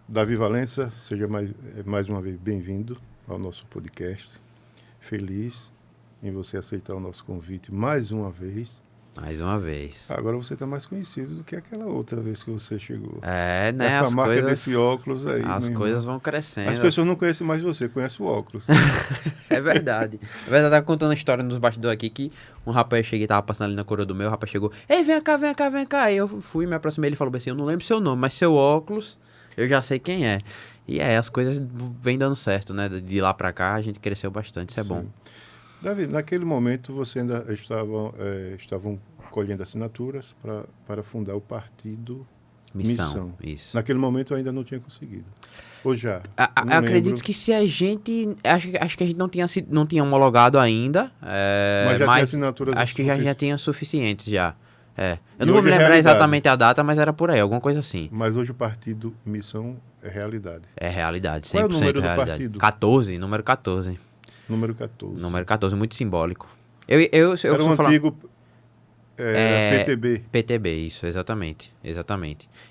Davi Valença, seja mais uma vez bem-vindo ao nosso podcast. Feliz em você aceitar o nosso convite mais uma vez. Mais uma vez. Agora você está mais conhecido do que aquela outra vez que você chegou. Né? Essa marca desse óculos aí, as meu coisas irmão. vão crescendo. As pessoas não conhecem mais você, conhecem o óculos. É verdade. É verdade, eu tava contando a história nos bastidores aqui que um rapaz cheguei, tava passando ali na coroa do meu, o rapaz chegou, ei, vem cá, vem cá, vem cá. Aí eu fui, me aproximei, ele falou assim, eu não lembro seu nome, mas seu óculos, eu já sei quem é. E as coisas vêm dando certo, né? De lá pra cá a gente cresceu bastante, isso é bom. Davi, naquele momento você ainda estavam colhendo assinaturas para fundar o partido Missão. Isso. Naquele momento eu ainda não tinha conseguido. Ou já? Acredito que se a gente... Acho que a gente não tinha homologado ainda. Mas já tinha assinaturas. Acho que já tinha suficientes já. Eu E não vou me lembrar realidade. exatamente a data, mas era por aí, alguma coisa assim. Mas hoje o partido Missão é realidade. É realidade, 100% Qual é o número realidade. do partido? 14, número 14. Número 14. Número 14, muito simbólico. Eu Era um antigo PTB. PTB, isso, exatamente.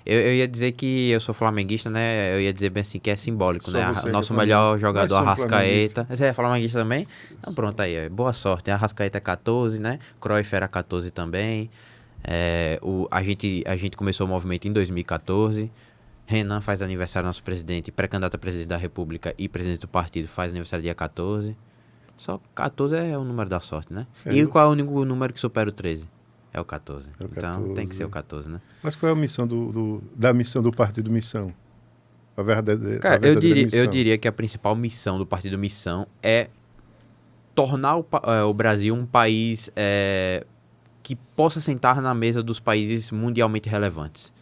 Eu ia dizer que eu sou flamenguista, né? Eu ia dizer bem assim que é simbólico, Só né? você O nosso que é melhor jogador, Nós somos Arrascaeta. Você é flamenguista também? Então pronto, aí, boa sorte. Arrascaeta é 14, né? Cruyff era 14 também. A gente começou o movimento em 2014. Renan faz aniversário, nosso presidente, pré-candidato a presidente da República e presidente do partido, faz aniversário dia 14. Só 14 é o número da sorte, né? E qual é o único número que supera o 13? É o 14. Então tem que ser o 14, né? Mas qual é a missão da missão do partido Missão? A verdadeira, Cara, a verdadeira missão. eu diria que a principal missão do partido Missão é tornar o Brasil um país que possa sentar na mesa dos países mundialmente relevantes.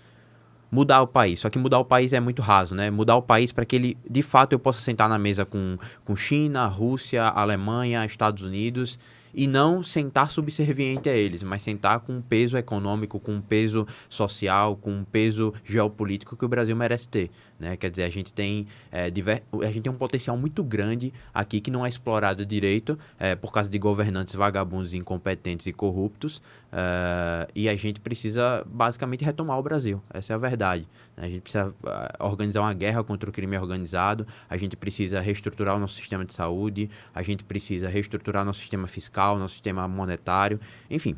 Mudar o país, só que mudar o país é muito raso, né? Mudar o país para que ele, de fato, eu possa sentar na mesa com China, Rússia, Alemanha, Estados Unidos e não sentar subserviente a eles, mas sentar com um peso econômico, com um peso social, com um peso geopolítico que o Brasil merece ter, né? Quer dizer, a gente tem um potencial muito grande aqui que não é explorado direito por causa de governantes vagabundos, incompetentes e corruptos, e a gente precisa basicamente retomar o Brasil, essa é a verdade. A gente precisa organizar uma guerra contra o crime organizado, a gente precisa reestruturar o nosso sistema de saúde, a gente precisa reestruturar o nosso sistema fiscal, nosso sistema monetário, enfim,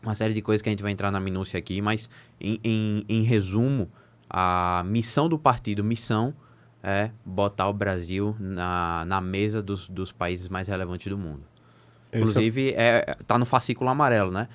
uma série de coisas que a gente vai entrar na minúcia aqui, mas em resumo, a missão do partido Missão é botar o Brasil na mesa dos países mais relevantes do mundo. Inclusive, tá no fascículo amarelo, né?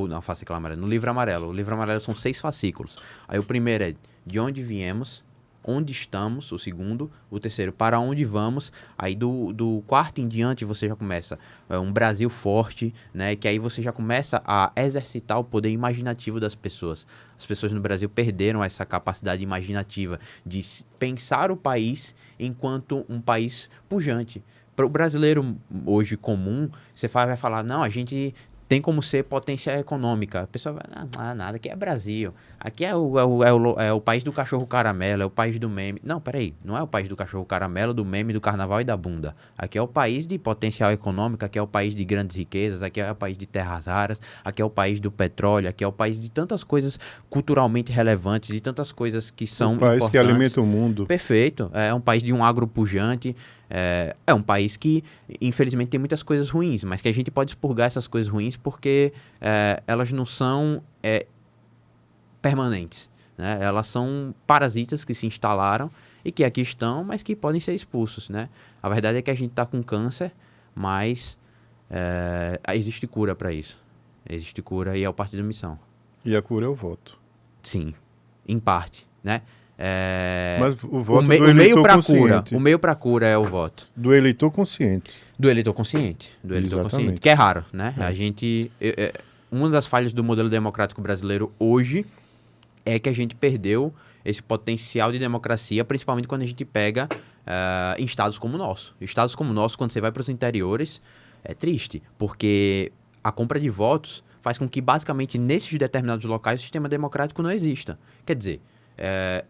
Não, fascículo amarelo, no livro amarelo. O livro amarelo são 6 fascículos. Aí o primeiro é de onde viemos, onde estamos, o segundo. O terceiro, para onde vamos. Aí do quarto em diante você já começa um Brasil forte, né? Que aí você já começa a exercitar o poder imaginativo das pessoas. As pessoas no Brasil perderam essa capacidade imaginativa de pensar o país enquanto um país pujante. Para o brasileiro hoje comum, você vai falar, não, a gente tem como ser potência econômica. A pessoa vai, nada, aqui é Brasil. Aqui é o país do cachorro caramelo, é o país do meme. Não, peraí, não é o país do cachorro caramelo, do meme, do carnaval e da bunda. Aqui é o país de potencial econômico, aqui é o país de grandes riquezas, aqui é o país de terras raras, aqui é o país do petróleo, aqui é o país de tantas coisas culturalmente relevantes, de tantas coisas que são importantes. O país que alimenta o mundo. Perfeito, é um país de um agro pujante, é um país que, infelizmente, tem muitas coisas ruins, mas que a gente pode expurgar essas coisas ruins porque elas não são permanentes, né? Elas são parasitas que se instalaram e que aqui estão, mas que podem ser expulsos, né? A verdade é que a gente está com câncer, mas existe cura para isso. Existe cura e é o partido Missão. E a cura é o voto. Sim, em parte, né? Mas o voto do eleitor consciente. O meio para cura é o voto. Do eleitor consciente. Do eleitor consciente. Que é raro, né? A gente... uma das falhas do modelo democrático brasileiro hoje é que a gente perdeu esse potencial de democracia, principalmente quando a gente pega em estados como o nosso. Estados como o nosso, quando você vai para os interiores, é triste, porque a compra de votos faz com que, basicamente, nesses determinados locais, o sistema democrático não exista. Quer dizer...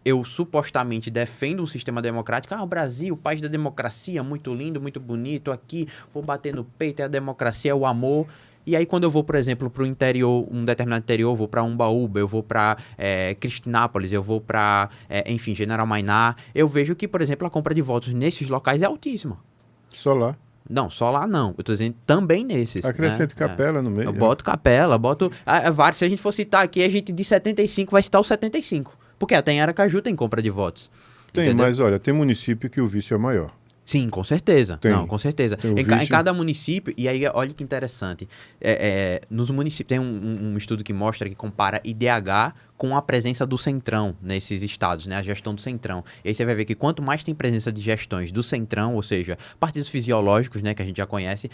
eu supostamente defendo um sistema democrático. O Brasil, o país da democracia, muito lindo, muito bonito, aqui vou bater no peito, é a democracia, é o amor. E aí, quando eu vou, por exemplo, para o interior, um determinado interior, eu vou para Umbaúba, eu vou para Cristinápolis, eu vou para, enfim, General Mainá, eu vejo que, por exemplo, a compra de votos nesses locais é altíssima. Só lá. Não, só lá não. Eu tô dizendo também nesses. Acrescente né? Capela no meio. Eu boto Capela, boto. Vários. Se a gente for citar aqui, a gente de 75 vai citar o 75. Porque até em Aracaju tem compra de votos. Tem, entendeu? mas olha, tem município que o vício é maior. Sim, com certeza. Tem. Não, com certeza. Em cada município, e aí olha que interessante, nos municípios tem um estudo que mostra que compara IDH com a presença do Centrão nesses estados, né? A gestão do Centrão. E aí você vai ver que quanto mais tem presença de gestões do Centrão, ou seja, partidos fisiológicos, né, que a gente já conhece,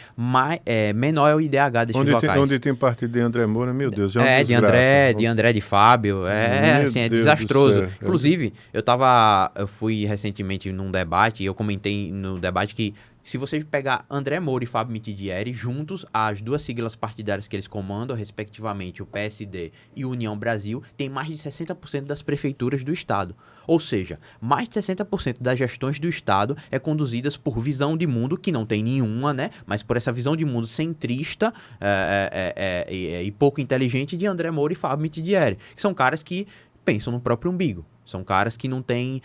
menor é o IDH desses locais. Onde tem partido de André Moura, meu Deus, de André, de Fábio, assim, é desastroso. Inclusive, eu fui recentemente num debate e eu comentei no debate que se você pegar André Moura e Fábio Mitidieri juntos, as duas siglas partidárias que eles comandam, respectivamente o PSD e o União Brasil, tem mais de 60% das prefeituras do estado. Ou seja, mais de 60% das gestões do estado é conduzidas por visão de mundo, que não tem nenhuma, né? Mas por essa visão de mundo centrista e pouco inteligente de André Moura e Fábio Mitidieri. São caras que pensam no próprio umbigo. São caras que não têm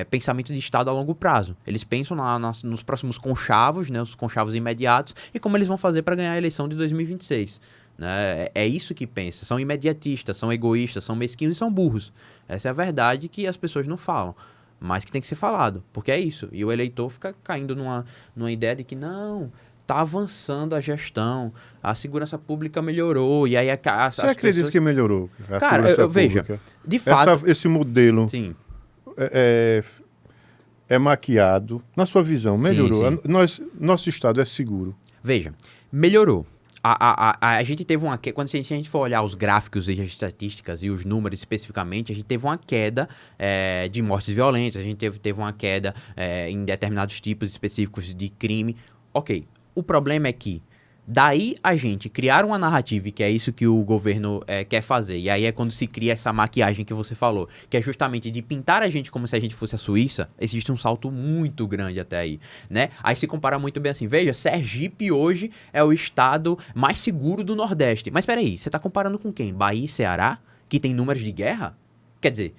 pensamento de Estado a longo prazo. Eles pensam nos próximos conchavos, né, os conchavos imediatos, e como eles vão fazer para ganhar a eleição de 2026. Né? É isso que pensa. São imediatistas, são egoístas, são mesquinhos e são burros. Essa é a verdade que as pessoas não falam, mas que tem que ser falado, porque é isso. E o eleitor fica caindo numa ideia de que não... Está avançando a gestão, a segurança pública melhorou, e aí Você acredita que melhorou a Cara, segurança veja, pública? De fato... Esse modelo sim. É maquiado. Na sua visão, melhorou? Sim. Nosso estado é seguro? Veja, melhorou. A gente teve uma queda, quando a gente for olhar os gráficos e as estatísticas e os números especificamente, a gente teve uma queda de mortes violentas, a gente teve uma queda em determinados tipos específicos de crime. Ok. O problema é que daí a gente criar uma narrativa, que é isso que o governo quer fazer, e aí é quando se cria essa maquiagem que você falou, que é justamente de pintar a gente como se a gente fosse a Suíça, existe um salto muito grande até aí, né? Aí se compara muito bem assim, veja, Sergipe hoje é o estado mais seguro do Nordeste. Mas peraí, você tá comparando com quem? Bahia e Ceará, que tem números de guerra? Quer dizer,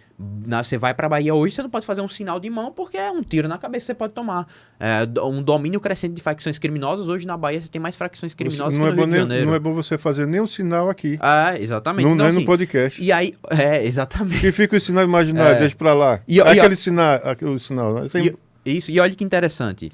você vai pra Bahia hoje, você não pode fazer um sinal de mão porque é um tiro na cabeça que você pode tomar. Um domínio crescente de facções criminosas. Hoje na Bahia você tem mais facções criminosas que no Rio de Janeiro. Não é bom você fazer nem um sinal aqui. Exatamente. Não então, é assim, no podcast. E aí, exatamente. Que fica o sinal imaginário, deixa pra lá. Aquele sinal. Isso, e olha que interessante.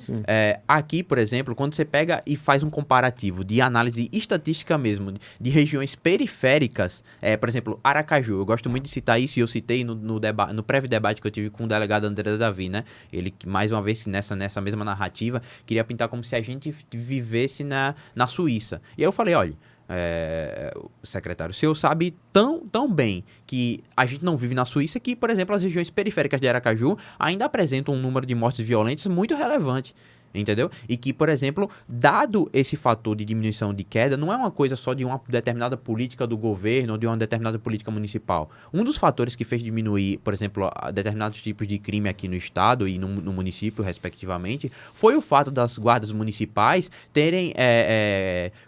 Aqui, por exemplo, quando você pega e faz um comparativo de análise estatística mesmo, de regiões periféricas, por exemplo, Aracaju, eu gosto muito de citar isso, e eu citei no prévio debate que eu tive com o delegado André Davi, né? Ele, mais uma vez, nessa mesma narrativa, queria pintar como se a gente vivesse na Suíça. E aí eu falei, olha... secretário, o senhor sabe tão bem que a gente não vive na Suíça que, por exemplo, as regiões periféricas de Aracaju ainda apresentam um número de mortes violentas muito relevante. Entendeu? E que, por exemplo, dado esse fator de diminuição de queda, não é uma coisa só de uma determinada política do governo ou de uma determinada política municipal. Um dos fatores que fez diminuir, por exemplo, determinados tipos de crime aqui no estado e no município, respectivamente, foi o fato das guardas municipais terem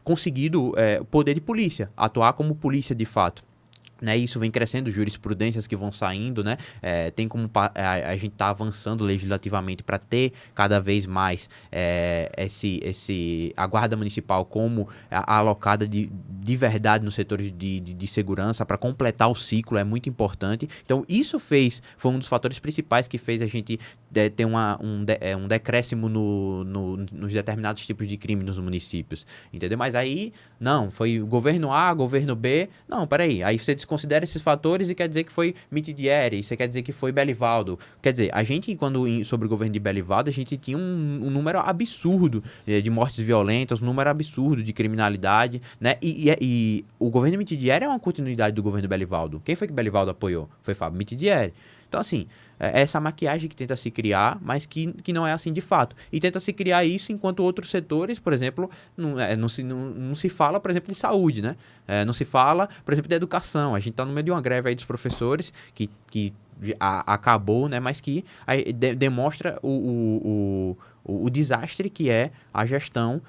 conseguido poder de polícia, atuar como polícia de fato. Né, isso vem crescendo, jurisprudências que vão saindo, né? Tem como a gente tá avançando legislativamente para ter cada vez mais a guarda municipal como alocada de verdade nos setores de segurança para completar o ciclo, é muito importante. Então isso foi um dos fatores principais que fez a gente ter um decréscimo nos determinados tipos de crime nos municípios, entendeu? Mas aí, não, foi governo A, governo B, não, peraí, aí você desconsidera esses fatores e quer dizer que foi Mitidieri, você quer dizer que foi Belivaldo. Quer dizer, a gente, sobre o governo de Belivaldo, a gente tinha um número absurdo de mortes violentas, um número absurdo de criminalidade, né? E o governo Mitidieri é uma continuidade do governo Belivaldo. Quem foi que Belivaldo apoiou? Foi Fábio Mitidieri. Então, assim, essa maquiagem que tenta se criar, mas que não é assim de fato. E tenta se criar isso enquanto outros setores, por exemplo, não se fala, por exemplo, de saúde, né? Não se fala, por exemplo, de educação. A gente está no meio de uma greve aí dos professores que acabou, né? Mas que aí demonstra o desastre que é a gestão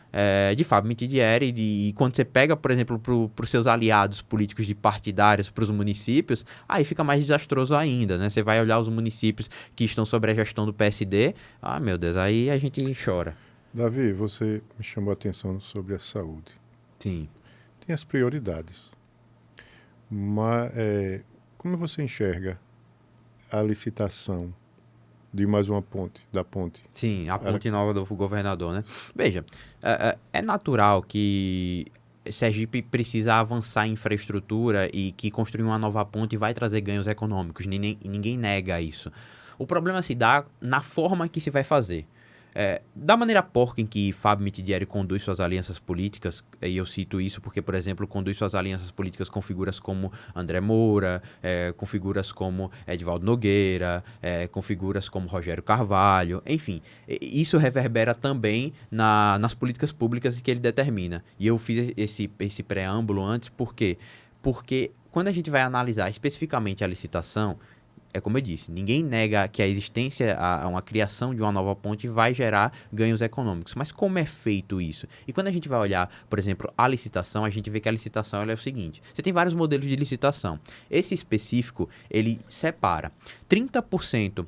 de Fábio Mitidieri. E quando você pega, por exemplo, para os seus aliados políticos de partidários, para os municípios, aí fica mais desastroso ainda, né? Você vai olhar os municípios que estão sob a gestão do PSD, meu Deus, aí a gente chora. Davi, você me chamou a atenção sobre a saúde. Sim. Tem as prioridades. Mas como você enxerga a licitação de mais uma ponte, da ponte? Sim, a ponte nova do governador, né? Veja, é natural que Sergipe precisa avançar em infraestrutura e que construir uma nova ponte vai trazer ganhos econômicos. Ninguém nega isso. O problema se dá na forma que se vai fazer. Da maneira porca em que Fábio Mitidieri conduz suas alianças políticas, e eu cito isso porque, por exemplo, conduz suas alianças políticas com figuras como André Moura, com figuras como Edivaldo Nogueira, com figuras como Rogério Carvalho, enfim, isso reverbera também nas políticas públicas que ele determina. E eu fiz esse preâmbulo antes, por quê? Porque quando a gente vai analisar especificamente a licitação, como eu disse, ninguém nega que a existência, uma criação de uma nova ponte vai gerar ganhos econômicos. Mas como é feito isso? E quando a gente vai olhar, por exemplo, a licitação, a gente vê que a licitação ela é o seguinte. Você tem vários modelos de licitação. Esse específico, ele separa. 30%,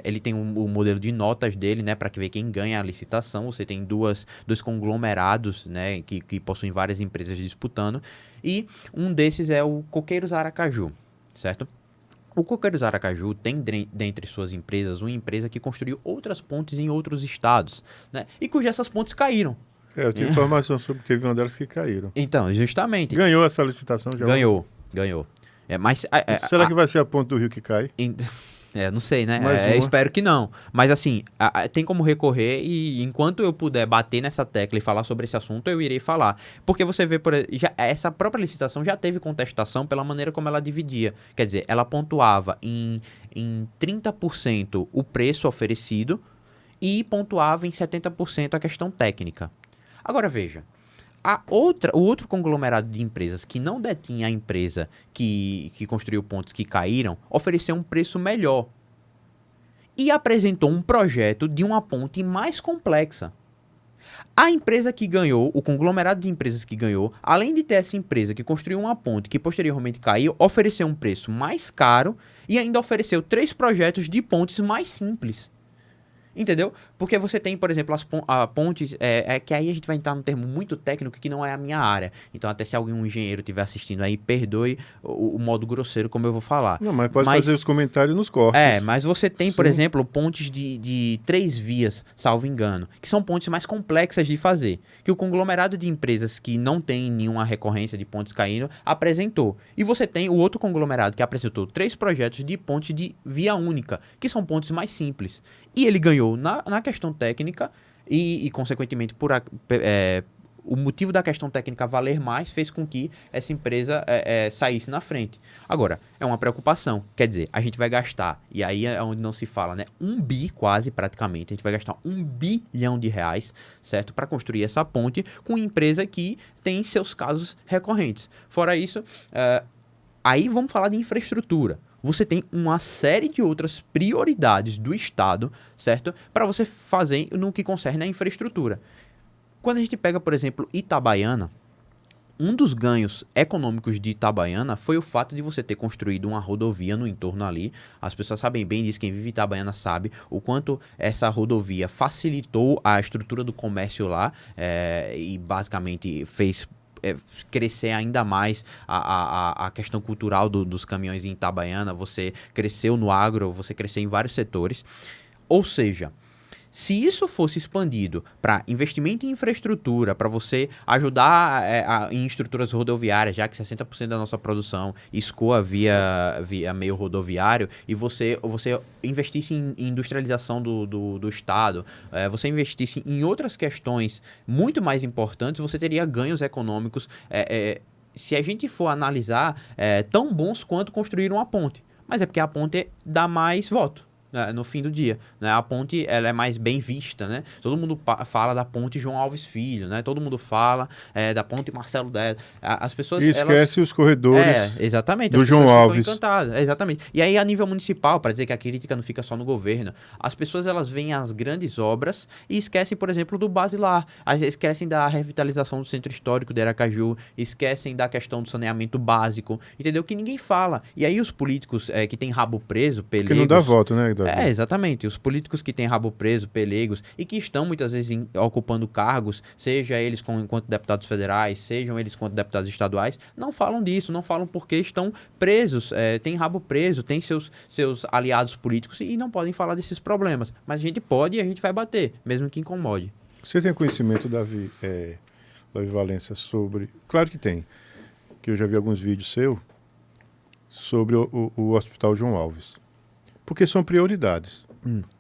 ele tem o modelo de notas dele, né, para ver quem ganha a licitação. Você tem dois conglomerados, né, que possuem várias empresas disputando. E um desses é o Coqueiros Aracaju, certo? O Coqueiros Aracaju tem dentre suas empresas uma empresa que construiu outras pontes em outros estados, né? E cujas essas pontes caíram. Eu tive informação sobre que teve uma delas que caíram. Então, justamente. Ganhou essa licitação já? Ganhou. Será que vai ser a ponte do Rio que cai? Não sei, né? Espero que não. Mas assim, tem como recorrer e enquanto eu puder bater nessa tecla e falar sobre esse assunto, eu irei falar. Porque você vê, essa própria licitação já teve contestação pela maneira como ela dividia. Quer dizer, ela pontuava em 30% o preço oferecido e pontuava em 70% a questão técnica. Agora veja. O outro conglomerado de empresas que não detinha a empresa que construiu pontes que caíram, ofereceu um preço melhor e apresentou um projeto de uma ponte mais complexa. A empresa que ganhou, o conglomerado de empresas que ganhou, além de ter essa empresa que construiu uma ponte que posteriormente caiu, ofereceu um preço mais caro e ainda ofereceu 3 projetos de pontes mais simples. Entendeu? Porque você tem, por exemplo, a pontes, que aí a gente vai entrar num termo muito técnico que não é a minha área. Então, até se algum engenheiro estiver assistindo aí, perdoe o modo grosseiro como eu vou falar. Não, mas pode fazer os comentários nos cortes. Mas você tem, por exemplo, pontes de 3 vias, salvo engano, que são pontes mais complexas de fazer. Que o conglomerado de empresas que não tem nenhuma recorrência de pontes caindo apresentou. E você tem o outro conglomerado que apresentou 3 projetos de ponte de via única, que são pontes mais simples. E ele ganhou na questão técnica e consequentemente, o motivo da questão técnica valer mais fez com que essa empresa saísse na frente. Agora, é uma preocupação. Quer dizer, a gente vai gastar, e aí é onde não se fala, né? 1 bi quase, praticamente. A gente vai gastar 1 bilhão de reais, certo? Para construir essa ponte com uma empresa que tem seus casos recorrentes. Fora isso, aí vamos falar de infraestrutura. Você tem uma série de outras prioridades do Estado, certo? Para você fazer no que concerne a infraestrutura. Quando a gente pega, por exemplo, Itabaiana, um dos ganhos econômicos de Itabaiana foi o fato de você ter construído uma rodovia no entorno ali. As pessoas sabem bem disso, quem vive em Itabaiana sabe o quanto essa rodovia facilitou a estrutura do comércio lá e basicamente fez crescer ainda mais a questão cultural dos caminhões em Itabaiana. Você cresceu no agro, você cresceu em vários setores. Ou seja, se isso fosse expandido para investimento em infraestrutura, para você ajudar em estruturas rodoviárias, já que 60% da nossa produção escoa via meio rodoviário, e você investisse em industrialização do Estado, você investisse em outras questões muito mais importantes, você teria ganhos econômicos, se a gente for analisar, tão bons quanto construir uma ponte. Mas é porque a ponte dá mais voto. né, no fim do dia, né? A ponte, ela é mais bem vista, né? Todo mundo fala da ponte João Alves Filho, né? Todo mundo fala da ponte Marcelo Deda. As pessoas, E elas... esquece os corredores exatamente. As do João pessoas ficam Alves. encantadas. Exatamente. E aí, a nível municipal, para dizer que a crítica não fica só no governo, as pessoas, elas veem as grandes obras e esquecem, por exemplo, do basilar. Esquecem da revitalização do centro histórico de Aracaju, esquecem da questão do saneamento básico, entendeu? Que ninguém fala. E aí, os políticos que têm rabo preso, pelegos... Porque não dá voto, né, Davi? exatamente. Os políticos que têm rabo preso, pelegos, e que estão, muitas vezes, ocupando cargos, seja eles enquanto deputados federais, sejam eles enquanto deputados estaduais, não falam disso, não falam porque estão presos, têm rabo preso, têm seus aliados políticos e não podem falar desses problemas. Mas a gente pode e a gente vai bater, mesmo que incomode. Você tem conhecimento, Davi Valença, sobre... Claro que tem, que eu já vi alguns vídeos seus sobre o Hospital João Alves. Porque são prioridades.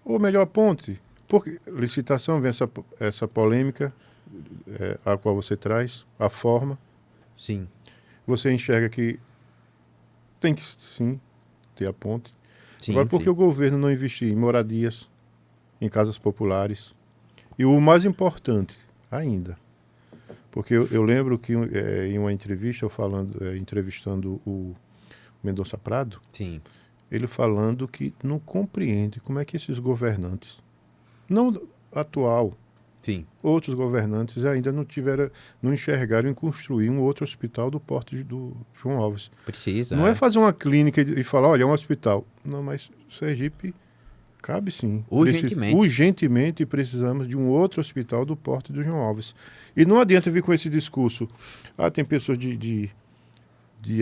Ou melhor, a ponte. Porque licitação, vem essa polêmica a qual você traz, a forma. Sim. Você enxerga que tem que, sim, ter a ponte. Sim, Agora, por que sim. o governo não investir em moradias, em casas populares? E o mais importante ainda, porque eu lembro que em uma entrevista, entrevistando o Mendonça Prado, Sim. ele falando que não compreende como é que esses governantes, não atual, Sim. outros governantes ainda não enxergaram em construir um outro hospital do porte do João Alves. Precisa. Não é fazer uma clínica e falar, olha, é um hospital. Não, mas Sergipe cabe sim. Urgentemente. Urgentemente precisamos de um outro hospital do porte do João Alves. E não adianta vir com esse discurso. Tem pessoas de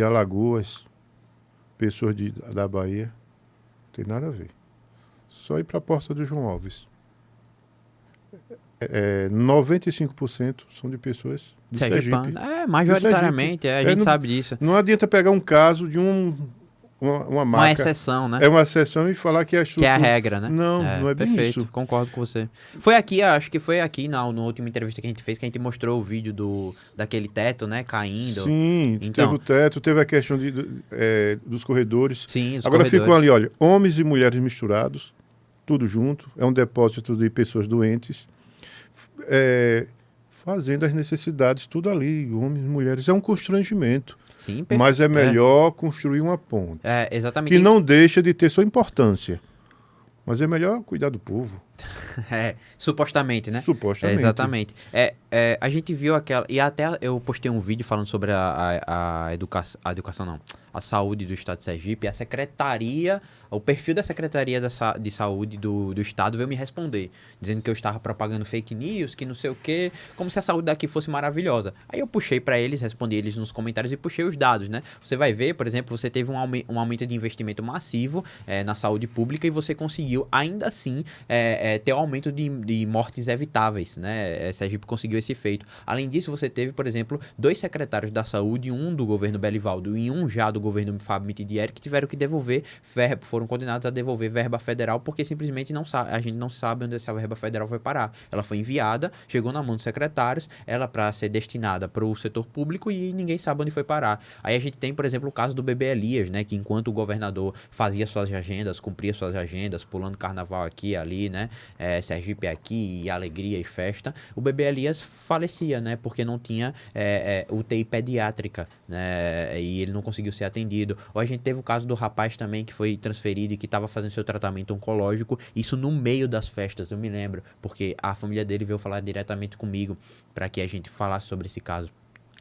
Alagoas, pessoas da Bahia. Não tem nada a ver. Só ir para a porta do João Alves. 95% são de pessoas de Sergipe. Majoritariamente, a gente não, sabe disso. Não adianta pegar um caso de uma marca. Uma exceção, né? É uma exceção e falar que é a estrutura. Que é a regra, né? Não é bem perfeito, isso. Concordo com você. Foi aqui, acho que foi aqui na última entrevista que a gente fez, que a gente mostrou o vídeo daquele teto, né, caindo. Sim, então, teve o teto, teve a questão dos corredores. Sim, os Agora corredores. ficam ali, olha, homens e mulheres misturados, tudo junto, é um depósito de pessoas doentes, fazendo as necessidades, tudo ali, homens e mulheres. É um constrangimento. Sim, mas é melhor construir uma ponte. Exatamente. Que não deixa de ter sua importância. Mas é melhor cuidar do povo. Supostamente, né? Supostamente. Exatamente. A gente viu aquela... E até eu postei um vídeo falando sobre a educação, não. A saúde do Estado de Sergipe. E a secretaria... O perfil da Secretaria de Saúde do Estado veio me responder, dizendo que eu estava propagando fake news, que não sei o quê, como se a saúde daqui fosse maravilhosa. Aí eu puxei para eles, respondi eles nos comentários e puxei os dados, né? Você vai ver, por exemplo, você teve um aumento de investimento massivo na saúde pública e você conseguiu, ainda assim, ter um aumento de mortes evitáveis, né? Sergipe conseguiu esse feito. Além disso, você teve, por exemplo, 2 secretários da saúde, um do governo Belivaldo e um já do governo Fábio Mitidieri, que tiveram que devolver foram condenados a devolver verba federal porque simplesmente a gente não sabe onde essa verba federal foi parar. Ela foi enviada, chegou na mão dos secretários, ela para ser destinada para o setor público e ninguém sabe onde foi parar. Aí a gente tem, por exemplo, o caso do bebê Elias, né, que enquanto o governador fazia suas agendas, cumpria suas agendas, pulando carnaval aqui e ali, né, Sergipe aqui, e alegria e festa, o bebê Elias falecia, né, porque não tinha UTI pediátrica, né, e ele não conseguiu ser atendido. Ou a gente teve o caso do rapaz também que foi transferido e que estava fazendo seu tratamento oncológico, isso no meio das festas, eu me lembro, porque a família dele veio falar diretamente comigo para que a gente falasse sobre esse caso.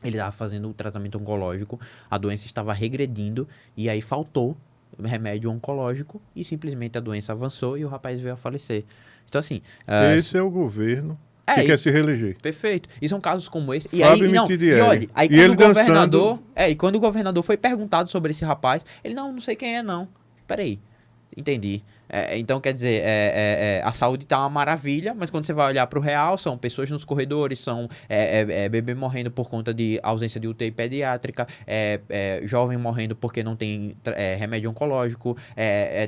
Ele estava fazendo o tratamento oncológico, a doença estava regredindo e aí faltou remédio oncológico e simplesmente a doença avançou e o rapaz veio a falecer. Então assim... Esse é o governo que quer se reeleger. Perfeito. E são casos como esse. E aí, e olha, aí quando o governador... E quando o governador foi perguntado sobre esse rapaz, ele, não sei quem é, não. Peraí, entendi. Então, quer dizer, a saúde tá uma maravilha, mas quando você vai olhar para o real, são pessoas nos corredores, são bebê morrendo por conta de ausência de UTI pediátrica, jovem morrendo porque não tem remédio oncológico,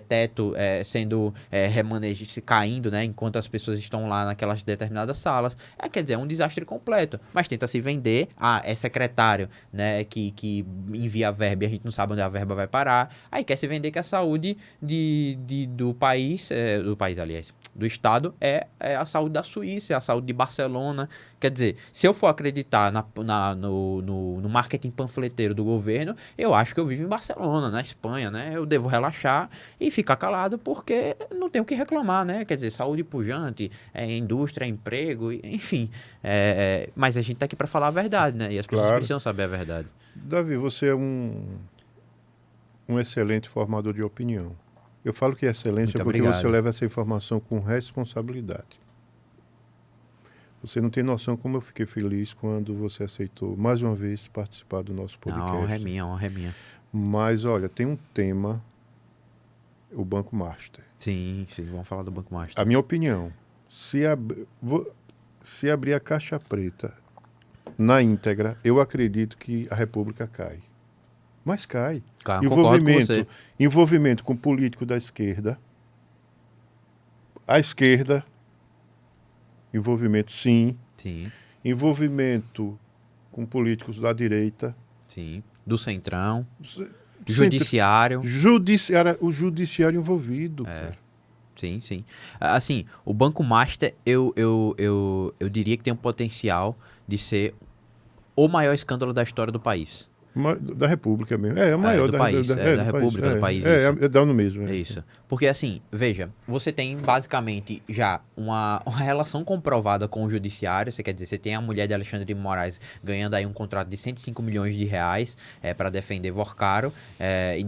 teto sendo remanejado, caindo, né, enquanto as pessoas estão lá naquelas determinadas salas. Quer dizer, é um desastre completo. Mas tenta se vender, é secretário, né, que envia a verba e a gente não sabe onde a verba vai parar. Aí quer se vender que a saúde do do país, aliás, do Estado, é a saúde da Suíça, é a saúde de Barcelona. Quer dizer, se eu for acreditar no marketing panfleteiro do governo, eu acho que eu vivo em Barcelona, na Espanha, né? Eu devo relaxar e ficar calado porque não tenho o que reclamar, né? Quer dizer, saúde pujante, indústria, emprego, enfim. Mas a gente tá aqui para falar a verdade, né? E as pessoas Claro. precisam saber a verdade. Davi, você é um excelente formador de opinião. Eu falo que é excelência Muito porque obrigado. você leva essa informação com responsabilidade. Você não tem noção como eu fiquei feliz quando você aceitou mais uma vez participar do nosso podcast. Não, honra é minha. Mas olha, tem um tema, o Banco Master. Sim, vamos falar do Banco Master. A minha opinião, se abrir a caixa preta na íntegra, eu acredito que a República cai. Mas cai. Cara, concordo com você. Envolvimento com político da esquerda. A esquerda, envolvimento sim. Sim, Envolvimento com políticos da direita. sim. Do Centrão, Centro- Judiciário. o judiciário envolvido. Cara. Sim, sim. Assim, o Banco Master, eu diria que tem um potencial de ser o maior escândalo da história do país. Da República mesmo. É o maior do país, da República, do país, isso. dá no mesmo. É isso. Porque assim, veja, você tem basicamente já uma relação comprovada com o judiciário, você quer dizer, você tem a mulher de Alexandre de Moraes ganhando aí um contrato de 105 milhões de reais para defender Vorcaro,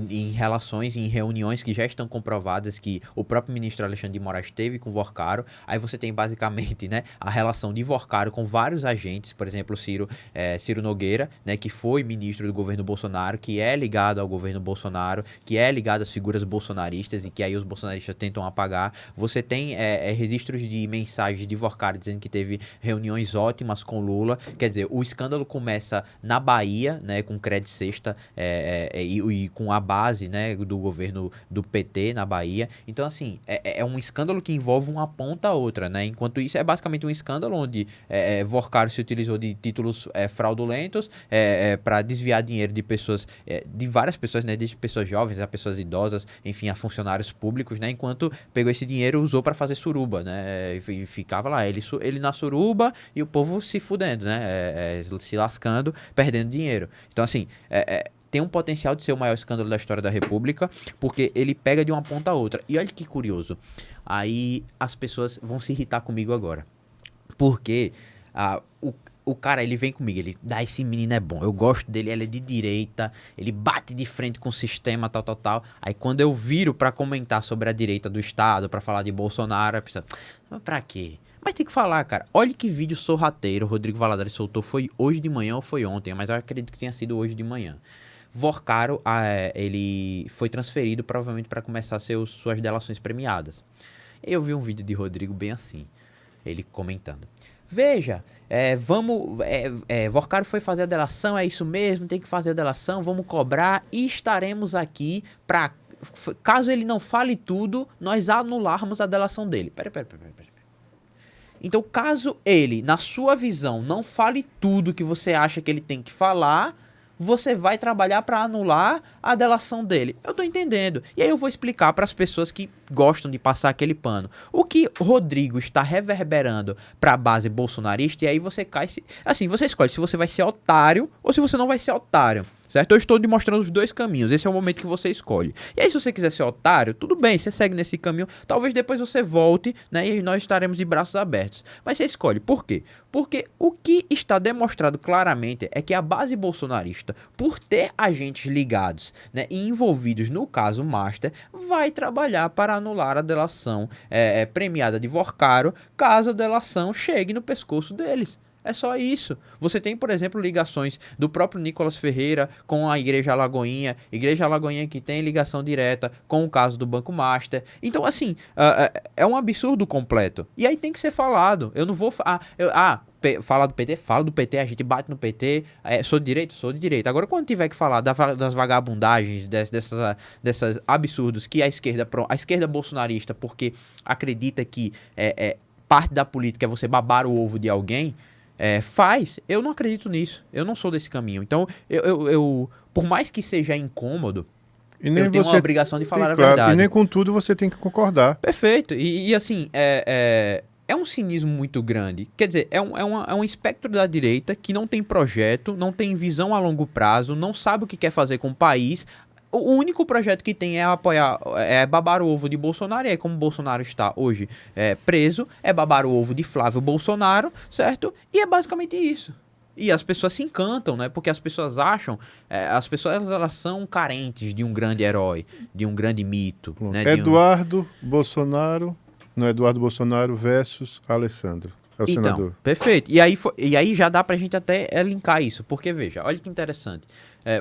em relações, em reuniões que já estão comprovadas que o próprio ministro Alexandre de Moraes teve com Vorcaro. Aí você tem basicamente, né, a relação de Vorcaro com vários agentes, por exemplo, Ciro Nogueira, né, que foi ministro do governo Bolsonaro, que é ligado ao governo Bolsonaro, que é ligado às figuras bolsonaristas e que aí os bolsonaristas tentam apagar. Você tem registros de mensagens de Vorcaro dizendo que teve reuniões ótimas com Lula. Quer dizer, o escândalo começa na Bahia, né, com Cred Sexta e com a base, né, do governo do PT na Bahia. Então, assim, é um escândalo que envolve uma ponta a outra, né? Enquanto isso, é basicamente um escândalo onde Vorcaro se utilizou de títulos fraudulentos para desviar dinheiro de pessoas, de várias pessoas, né, desde pessoas jovens a pessoas idosas, enfim, a funcionários públicos, né, enquanto pegou esse dinheiro e usou para fazer suruba, né, e ficava lá, ele na suruba e o povo se fudendo, né, se lascando, perdendo dinheiro. Então, assim, tem um potencial de ser o maior escândalo da história da República, porque ele pega de uma ponta a outra. E olha que curioso, aí as pessoas vão se irritar comigo agora, porque o cara, ele vem comigo, esse menino é bom, eu gosto dele, ele é de direita, ele bate de frente com o sistema, tal. Aí quando eu viro pra comentar sobre a direita do Estado, pra falar de Bolsonaro, eu penso, pra quê? Mas tem que falar, cara. Olha que vídeo sorrateiro o Rodrigo Valadares soltou, foi hoje de manhã ou foi ontem, mas eu acredito que tenha sido hoje de manhã. Vorcaro, ele foi transferido provavelmente pra começar suas delações premiadas. Eu vi um vídeo de Rodrigo bem assim, ele comentando. Veja, Vorcaro foi fazer a delação, é isso mesmo, tem que fazer a delação, vamos cobrar e estaremos aqui para, caso ele não fale tudo, nós anularmos a delação dele. Pera. Então, caso ele, na sua visão, não fale tudo que você acha que ele tem que falar, você vai trabalhar para anular a delação dele. Eu tô entendendo. E aí eu vou explicar para as pessoas que gostam de passar aquele pano. O que Rodrigo está reverberando para a base bolsonarista, e aí você cai... Assim, você escolhe se você vai ser otário ou se você não vai ser otário. Certo? Eu estou demonstrando os dois caminhos. Esse é o momento que você escolhe. E aí, se você quiser ser otário, tudo bem, você segue nesse caminho. Talvez depois você volte, né? E nós estaremos de braços abertos. Mas você escolhe. Por quê? Porque o que está demonstrado claramente é que a base bolsonarista, por ter agentes ligados, né, e envolvidos no caso Master, vai trabalhar para anular a delação premiada de Vorcaro, caso a delação chegue no pescoço deles. É só isso. Você tem, por exemplo, ligações do próprio Nicolas Ferreira com a Igreja Alagoinha que tem ligação direta com o caso do Banco Master. Então, assim, é um absurdo completo. E aí tem que ser falado. Eu não vou... falar do PT? Falo do PT, a gente bate no PT. Sou de direita? Sou de direita. Agora, quando tiver que falar das vagabundagens, dessas absurdos que a esquerda bolsonarista, porque acredita que parte da política é você babar o ovo de alguém... eu não acredito nisso, eu não sou desse caminho. Então, eu por mais que seja incômodo, E nem eu tenho você uma obrigação de falar a claro, verdade. E nem com tudo você tem que concordar. Perfeito. E assim, é um cinismo muito grande. Quer dizer, é um espectro da direita que não tem projeto, não tem visão a longo prazo, não sabe o que quer fazer com o país. O único projeto que tem é apoiar, é babar o ovo de Bolsonaro, e aí como Bolsonaro está hoje preso, é babar o ovo de Flávio Bolsonaro, certo? E é basicamente isso. E as pessoas se encantam, né? Porque as pessoas acham, as pessoas elas são carentes de um grande herói, de um grande mito, né? Eduardo Bolsonaro, não, Eduardo Bolsonaro versus Alessandro, é o Então, senador. perfeito. E aí já dá pra gente até linkar isso, porque veja, olha que interessante.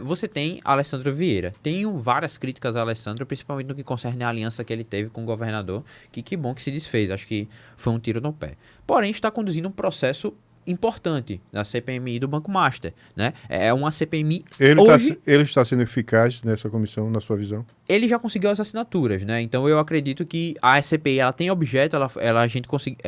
Você tem Alessandro Vieira. Tenho várias críticas a Alessandro, principalmente no que concerne a aliança que ele teve com o governador, que bom que se desfez, acho que foi um tiro no pé. Porém, está conduzindo um processo importante da CPMI do Banco Master, né? É uma CPMI hoje... Ele está sendo eficaz nessa comissão, na sua visão? Ele já conseguiu as assinaturas, né? Então eu acredito que a CPI ela tem objeto, a gente conseguiu,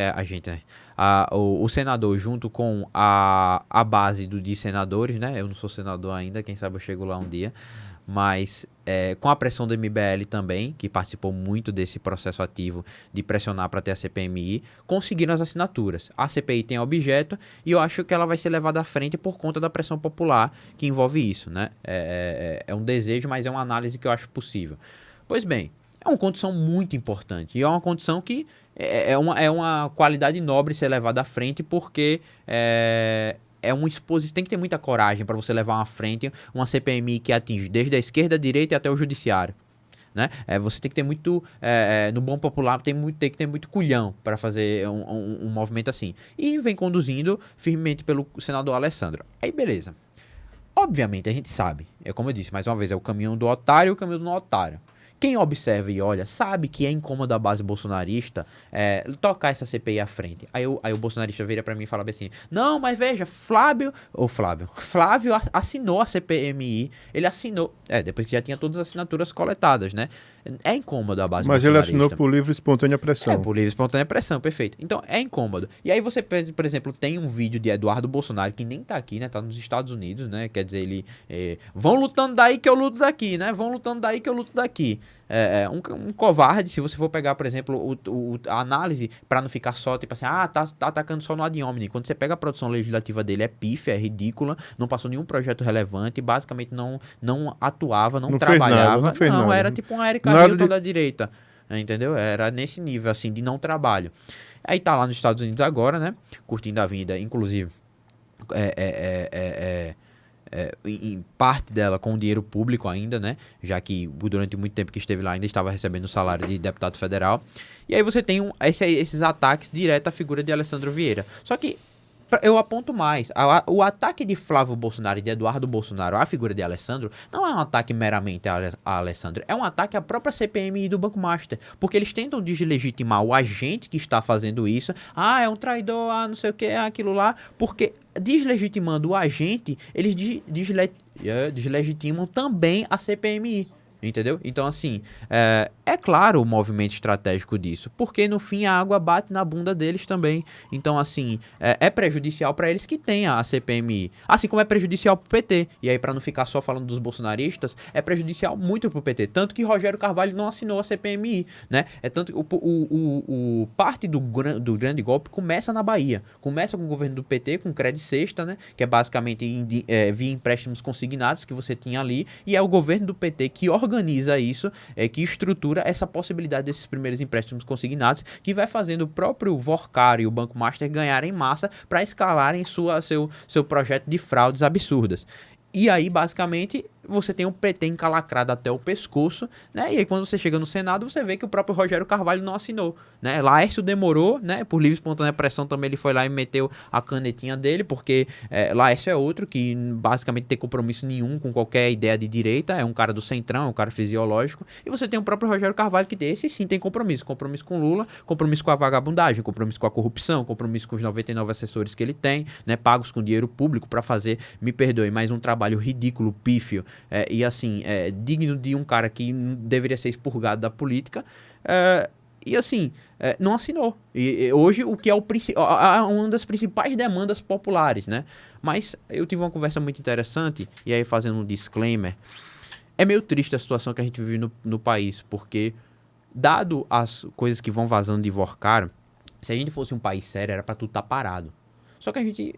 o senador junto com a base de senadores, né? Eu não sou senador ainda, quem sabe eu chego lá um dia, mas com a pressão do MBL também, que participou muito desse processo ativo de pressionar para ter a CPMI, conseguiram as assinaturas. A CPI tem objeto e eu acho que ela vai ser levada à frente por conta da pressão popular que envolve isso, né? É um desejo, mas é uma análise que eu acho possível. Pois bem, é uma condição muito importante e é uma condição que é uma qualidade nobre ser levada à frente porque uma exposição, tem que ter muita coragem para você levar à frente uma CPMI que atinge desde a esquerda, a direita e até o judiciário, né? Você tem que ter muito, no bom popular, tem que ter muito culhão para fazer um movimento assim. E vem conduzindo firmemente pelo senador Alessandro. Aí beleza. Obviamente a gente sabe, como eu disse mais uma vez, é o caminho do otário e o caminho do não otário. Quem observa e olha sabe que é incômodo a base bolsonarista tocar essa CPI à frente. Aí o bolsonarista vira pra mim e fala assim, não, mas veja, Flávio assinou a CPMI, ele assinou, depois que já tinha todas as assinaturas coletadas, né? É incômodo a base bolsonarista. Mas ele assinou por livre e espontânea pressão. Por livre e espontânea pressão, perfeito. Então, é incômodo. E aí você, por exemplo, tem um vídeo de Eduardo Bolsonaro, que nem tá aqui, né? Tá nos Estados Unidos, né? Quer dizer, ele... vão lutando daí que eu luto daqui, né? Vão lutando daí que eu luto daqui. Um covarde, se você for pegar, por exemplo, a análise, pra não ficar só, tipo assim, tá atacando só no ad hominem. Quando você pega a produção legislativa dele, é pífia, é ridícula, não passou nenhum projeto relevante, basicamente não atuava, não trabalhava. Fez nada. Era tipo uma Erika Hilton da direita, entendeu? Era nesse nível, assim, de não trabalho. Aí tá lá nos Estados Unidos agora, né? Curtindo a vida, inclusive, em parte dela com dinheiro público ainda, né? Já que durante muito tempo que esteve lá ainda estava recebendo o salário de deputado federal. E aí você tem esses ataques direto à figura de Alessandro Vieira. Só que eu aponto mais. O ataque de Flávio Bolsonaro e de Eduardo Bolsonaro à figura de Alessandro não é um ataque meramente a Alessandro, é um ataque à própria CPMI do Banco Master, porque eles tentam deslegitimar o agente que está fazendo isso. É um traidor, não sei o que, aquilo lá, porque deslegitimando o agente, eles deslegitimam também a CPMI. Entendeu? Então, assim, é claro o movimento estratégico disso, porque no fim a água bate na bunda deles também. Então, assim, é prejudicial para eles que tenha a CPMI, assim como é prejudicial pro PT. E aí, para não ficar só falando dos bolsonaristas, é prejudicial muito pro PT. Tanto que Rogério Carvalho não assinou a CPMI, né? Tanto que o parte do grande golpe começa na Bahia. Começa com o governo do PT, com Credit Sexta, né? Que é basicamente via empréstimos consignados que você tinha ali. E é o governo do PT que organiza isso, que estrutura essa possibilidade desses primeiros empréstimos consignados, que vai fazendo o próprio Vorcar e o Banco Master ganharem massa para escalarem seu projeto de fraudes absurdas. E aí, basicamente, você tem um PT encalacrado até o pescoço, né? E aí, quando você chega no Senado, você vê que o próprio Rogério Carvalho não assinou, né? Laércio demorou, né? Por livre e espontânea pressão também ele foi lá e meteu a canetinha dele, porque Laércio é outro que basicamente tem compromisso nenhum com qualquer ideia de direita, é um cara do centrão, é um cara fisiológico, e você tem o próprio Rogério Carvalho que esse sim tem compromisso com Lula, compromisso com a vagabundagem, compromisso com a corrupção, compromisso com os 99 assessores que ele tem, né? Pagos com dinheiro público para fazer, me perdoe, mais um trabalho ridículo, pífio, e assim, digno de um cara que deveria ser expurgado da política, e assim, não assinou. E hoje, o que é uma das principais demandas populares, né? Mas eu tive uma conversa muito interessante, e aí fazendo um disclaimer, É meio triste a situação que a gente vive no país, porque, dado as coisas que vão vazando de Workaro, se a gente fosse um país sério, era pra tudo estar parado. Só que a gente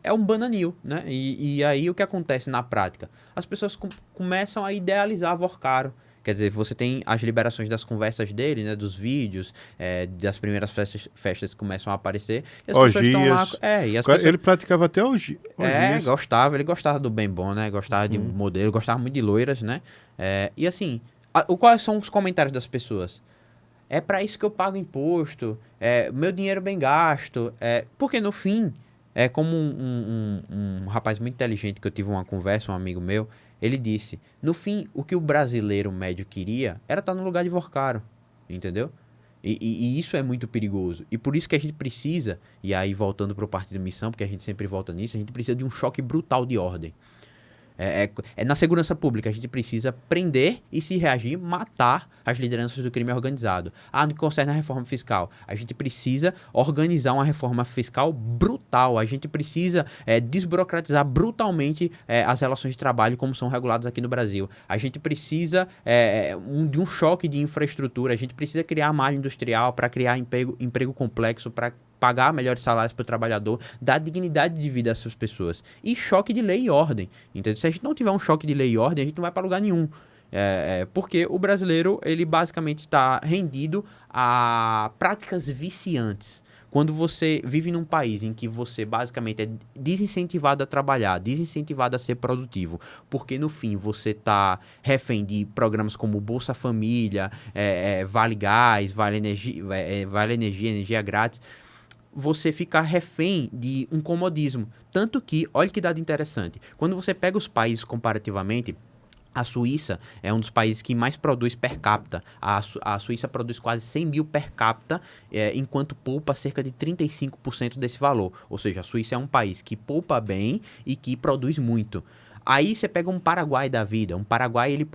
é um bananil, né? E aí o que acontece na prática? As pessoas começam a idealizar Workaro. Quer dizer, você tem as liberações das conversas dele, né? Dos vídeos, das primeiras festas que começam a aparecer. E as pessoas estão lá... Orgias. E as pessoas... Ele praticava até orgias. Ele gostava do bem bom, né? Gostava de Sim. modelo, gostava muito de loiras, né? E assim, quais são os comentários das pessoas? É pra isso que eu pago imposto, meu dinheiro bem gasto. Porque no fim, é como um rapaz muito inteligente que eu tive uma conversa, um amigo meu, ele disse, no fim, o que o brasileiro médio queria era estar no lugar de Workaro, entendeu? E isso é muito perigoso. E por isso que a gente precisa, e aí voltando para o Partido Missão, porque a gente sempre volta nisso, a gente precisa de um choque brutal de ordem. Na segurança pública, a gente precisa prender e, se reagir, matar as lideranças do crime organizado. No que concerne a reforma fiscal, a gente precisa organizar uma reforma fiscal brutal. A gente precisa desburocratizar brutalmente as relações de trabalho como são reguladas aqui no Brasil. A gente precisa de um choque de infraestrutura. A gente precisa criar malha industrial para criar emprego complexo, para pagar melhores salários para o trabalhador, dar dignidade de vida a essas pessoas. E choque de lei e ordem. Entendeu? Se a gente não tiver um choque de lei e ordem, a gente não vai para lugar nenhum. Porque o brasileiro, ele basicamente está rendido a práticas viciantes. Quando você vive num país em que você basicamente é desincentivado a trabalhar, desincentivado a ser produtivo, porque no fim você está refém de programas como Bolsa Família, Vale Gás, Vale Energia, energia grátis, você fica refém de um comodismo. Tanto que, olha que dado interessante, quando você pega os países comparativamente, a Suíça é um dos países que mais produz per capita. A Suíça produz quase 100 mil per capita, enquanto poupa cerca de 35% desse valor. Ou seja, a Suíça é um país que poupa bem e que produz muito. Aí você pega um Paraguai da vida. Um Paraguai ele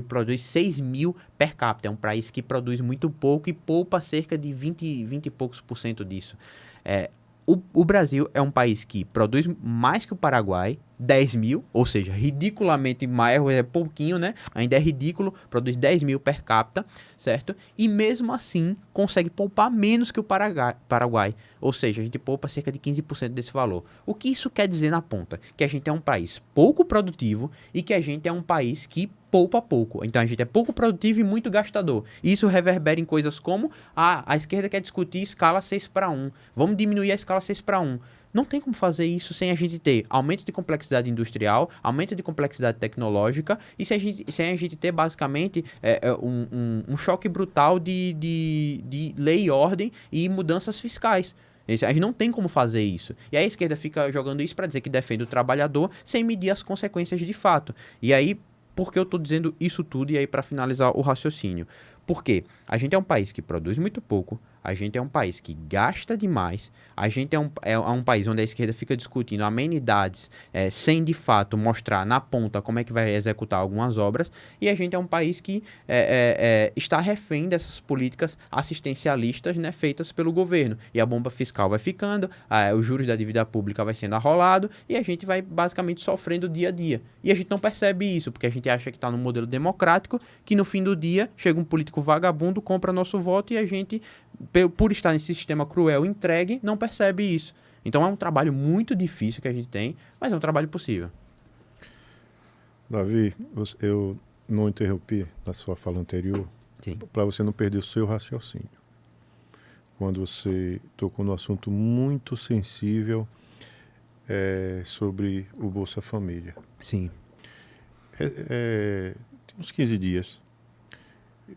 produz 6 mil per capita. É um país que produz muito pouco e poupa cerca de 20 e poucos por cento disso. O Brasil é um país que produz mais que o Paraguai, 10 mil, ou seja, ridiculamente mais, é pouquinho, né? Ainda é ridículo, produz 10 mil per capita, certo? E mesmo assim, consegue poupar menos que o Paraguai. Ou seja, a gente poupa cerca de 15% desse valor. O que isso quer dizer na ponta? Que a gente é um país pouco produtivo e que a gente é um país que poupa pouco. Então a gente é pouco produtivo e muito gastador. E isso reverbera em coisas como a esquerda quer discutir escala 6:1. Vamos diminuir a escala 6:1. Não tem como fazer isso sem a gente ter aumento de complexidade industrial, aumento de complexidade tecnológica e sem a gente ter basicamente um choque brutal de lei e ordem e mudanças fiscais. A gente não tem como fazer isso. E a esquerda fica jogando isso para dizer que defende o trabalhador sem medir as consequências de fato. E aí, por que eu estou dizendo isso tudo? E aí, para finalizar o raciocínio. Porque a gente é um país que produz muito pouco, a gente é um país que gasta demais, a gente é um país onde a esquerda fica discutindo amenidades sem de fato mostrar na ponta como é que vai executar algumas obras, e a gente é um país que está refém dessas políticas assistencialistas, né, feitas pelo governo. E a bomba fiscal vai ficando, os juros da dívida pública vai sendo arrolado, e a gente vai basicamente sofrendo dia a dia. E a gente não percebe isso, porque a gente acha que está num modelo democrático, que no fim do dia chega um político vagabundo, compra nosso voto e a gente, por estar nesse sistema cruel entregue, não percebe isso. Então é um trabalho muito difícil que a gente tem, mas é um trabalho possível. Davi, eu não interrompi na sua fala anterior para você não perder o seu raciocínio. Quando você tocou no assunto muito sensível sobre o Bolsa Família. Sim. Tem uns 15 dias,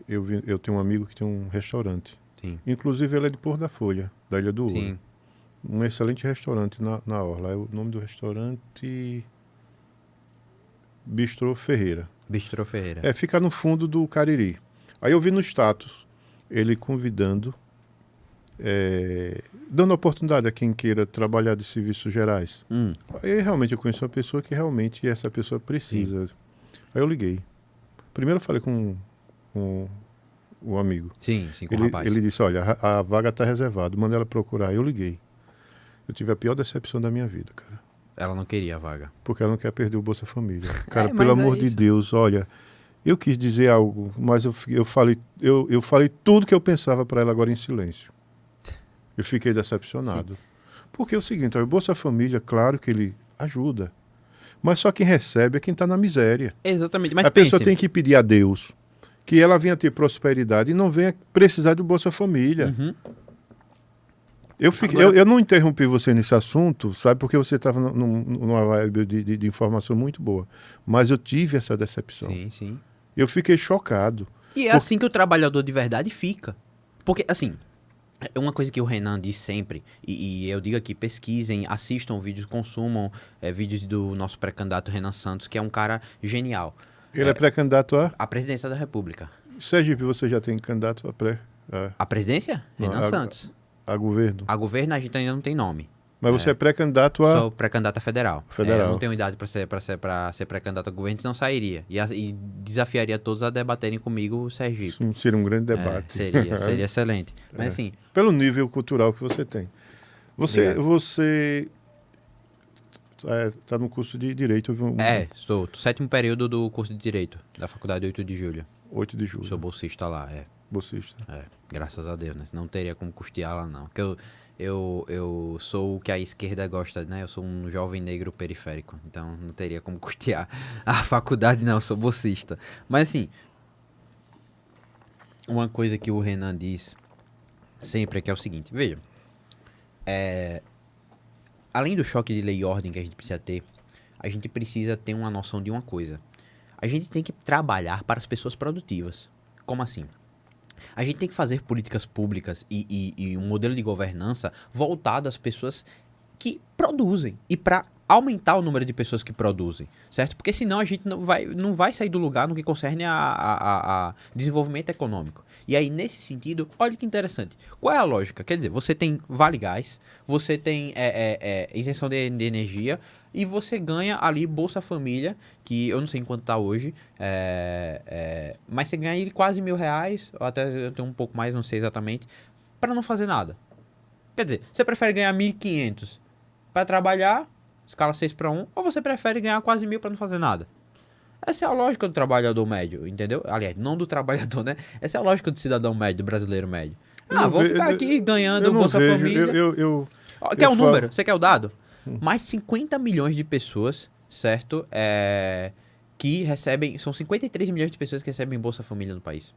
eu tenho um amigo que tem um restaurante. Sim. Inclusive ele é de Porto da Folha, da Ilha do Ouro. Sim. Um excelente restaurante na Orla. O nome do restaurante... Bistrô Ferreira. Bistrô Ferreira. Fica no fundo do Cariri. Aí eu vi no status ele convidando, dando oportunidade a quem queira trabalhar de serviços gerais. Aí realmente eu conheço uma pessoa que realmente essa pessoa precisa. Sim. Aí eu liguei. Primeiro eu falei com o amigo. Sim, com o rapaz. Ele disse, olha, a vaga está reservada, manda ela procurar. Eu liguei. Eu tive a pior decepção da minha vida, cara. Ela não queria a vaga. Porque ela não quer perder o Bolsa Família. Cara, pelo amor de Deus, olha, Eu quis dizer algo, mas eu falei tudo que eu pensava para ela agora em silêncio. Eu fiquei decepcionado. Sim. Porque é o seguinte, o Bolsa Família, claro que ele ajuda, mas só quem recebe é quem está na miséria. Exatamente. Mas a pessoa tem que pedir a Deus que ela venha ter prosperidade e não venha precisar do Bolsa Família. Uhum. Eu não interrompi você nesse assunto, sabe, porque você estava numa vibe de informação muito boa. Mas eu tive essa decepção. Sim, sim. Eu fiquei chocado. E é assim que o trabalhador de verdade fica. Porque, assim, é uma coisa que o Renan diz sempre, e eu digo aqui, pesquisem, assistam vídeos, consumam vídeos do nosso pré-candidato Renan Santos, que é um cara genial. Ele é pré-candidato à presidência da República. Sergipe, você já tem candidato a presidência? Renan Santos. A governo? A governo a gente ainda não tem nome. Mas você é pré-candidato a... Sou pré-candidato a federal. Federal. Eu não tenho idade para ser pré-candidato a governo, senão sairia. E desafiaria todos a debaterem comigo o Sergipe. Sim, seria um grande debate. Seria excelente. Mas assim... Pelo nível cultural que você tem. Você está no curso de Direito. Estou. 7º período do curso de Direito, da Faculdade 8 de Julho. 8 de julho. Sou bolsista lá, Bolsista. Graças a Deus, né? Não teria como custear lá, não. Porque eu sou o que a esquerda gosta, né? Eu sou um jovem negro periférico. Então, não teria como custear a faculdade, não. Eu sou bolsista. Mas, assim, uma coisa que o Renan diz sempre é que é o seguinte. Veja, além do choque de lei e ordem que a gente precisa ter, a gente precisa ter uma noção de uma coisa. A gente tem que trabalhar para as pessoas produtivas. Como assim? A gente tem que fazer políticas públicas e um modelo de governança voltado às pessoas que produzem e para aumentar o número de pessoas que produzem, certo? Porque senão a gente não vai sair do lugar no que concerne a desenvolvimento econômico. E aí, nesse sentido, olha que interessante. Qual é a lógica? Quer dizer, você tem Vale Gás, você tem isenção de energia, e você ganha ali Bolsa Família, que eu não sei em quanto está hoje, mas você ganha ele quase R$1.000, ou até eu tenho um pouco mais, não sei exatamente, para não fazer nada. Quer dizer, você prefere ganhar 1.500 para trabalhar, escala 6:1, ou você prefere ganhar quase 1.000 para não fazer nada? Essa é a lógica do trabalhador médio, entendeu? Aliás, não do trabalhador, né? Essa é a lógica do cidadão médio, do brasileiro médio. Vou ficar aqui ganhando Bolsa Família. Quer o número? Você quer o dado? Mais 50 milhões de pessoas, certo? Que recebem... São 53 milhões de pessoas que recebem Bolsa Família no país.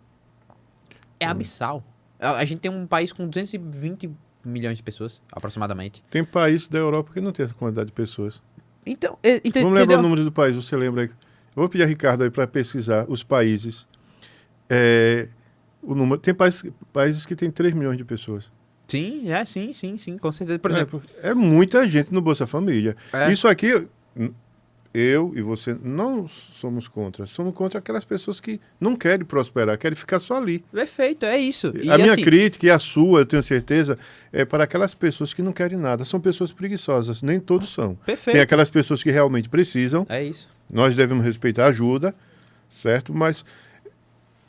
É abissal. A gente tem um país com 220 milhões de pessoas, aproximadamente. Tem países da Europa que não tem essa quantidade de pessoas. Então, vamos lembrar o número do país, você lembra aí? Eu vou pedir a Ricardo aí para pesquisar os países. O número, tem países que tem 3 milhões de pessoas. Sim, sim, com certeza. Por exemplo, é muita gente no Bolsa Família. Isso aqui, eu e você não somos contra. Somos contra aquelas pessoas que não querem prosperar, querem ficar só ali. Perfeito, é isso. A minha crítica e a sua, eu tenho certeza, é para aquelas pessoas que não querem nada. São pessoas preguiçosas, nem todos são. Perfeito. Tem aquelas pessoas que realmente precisam. É isso. Nós devemos respeitar a ajuda, certo? Mas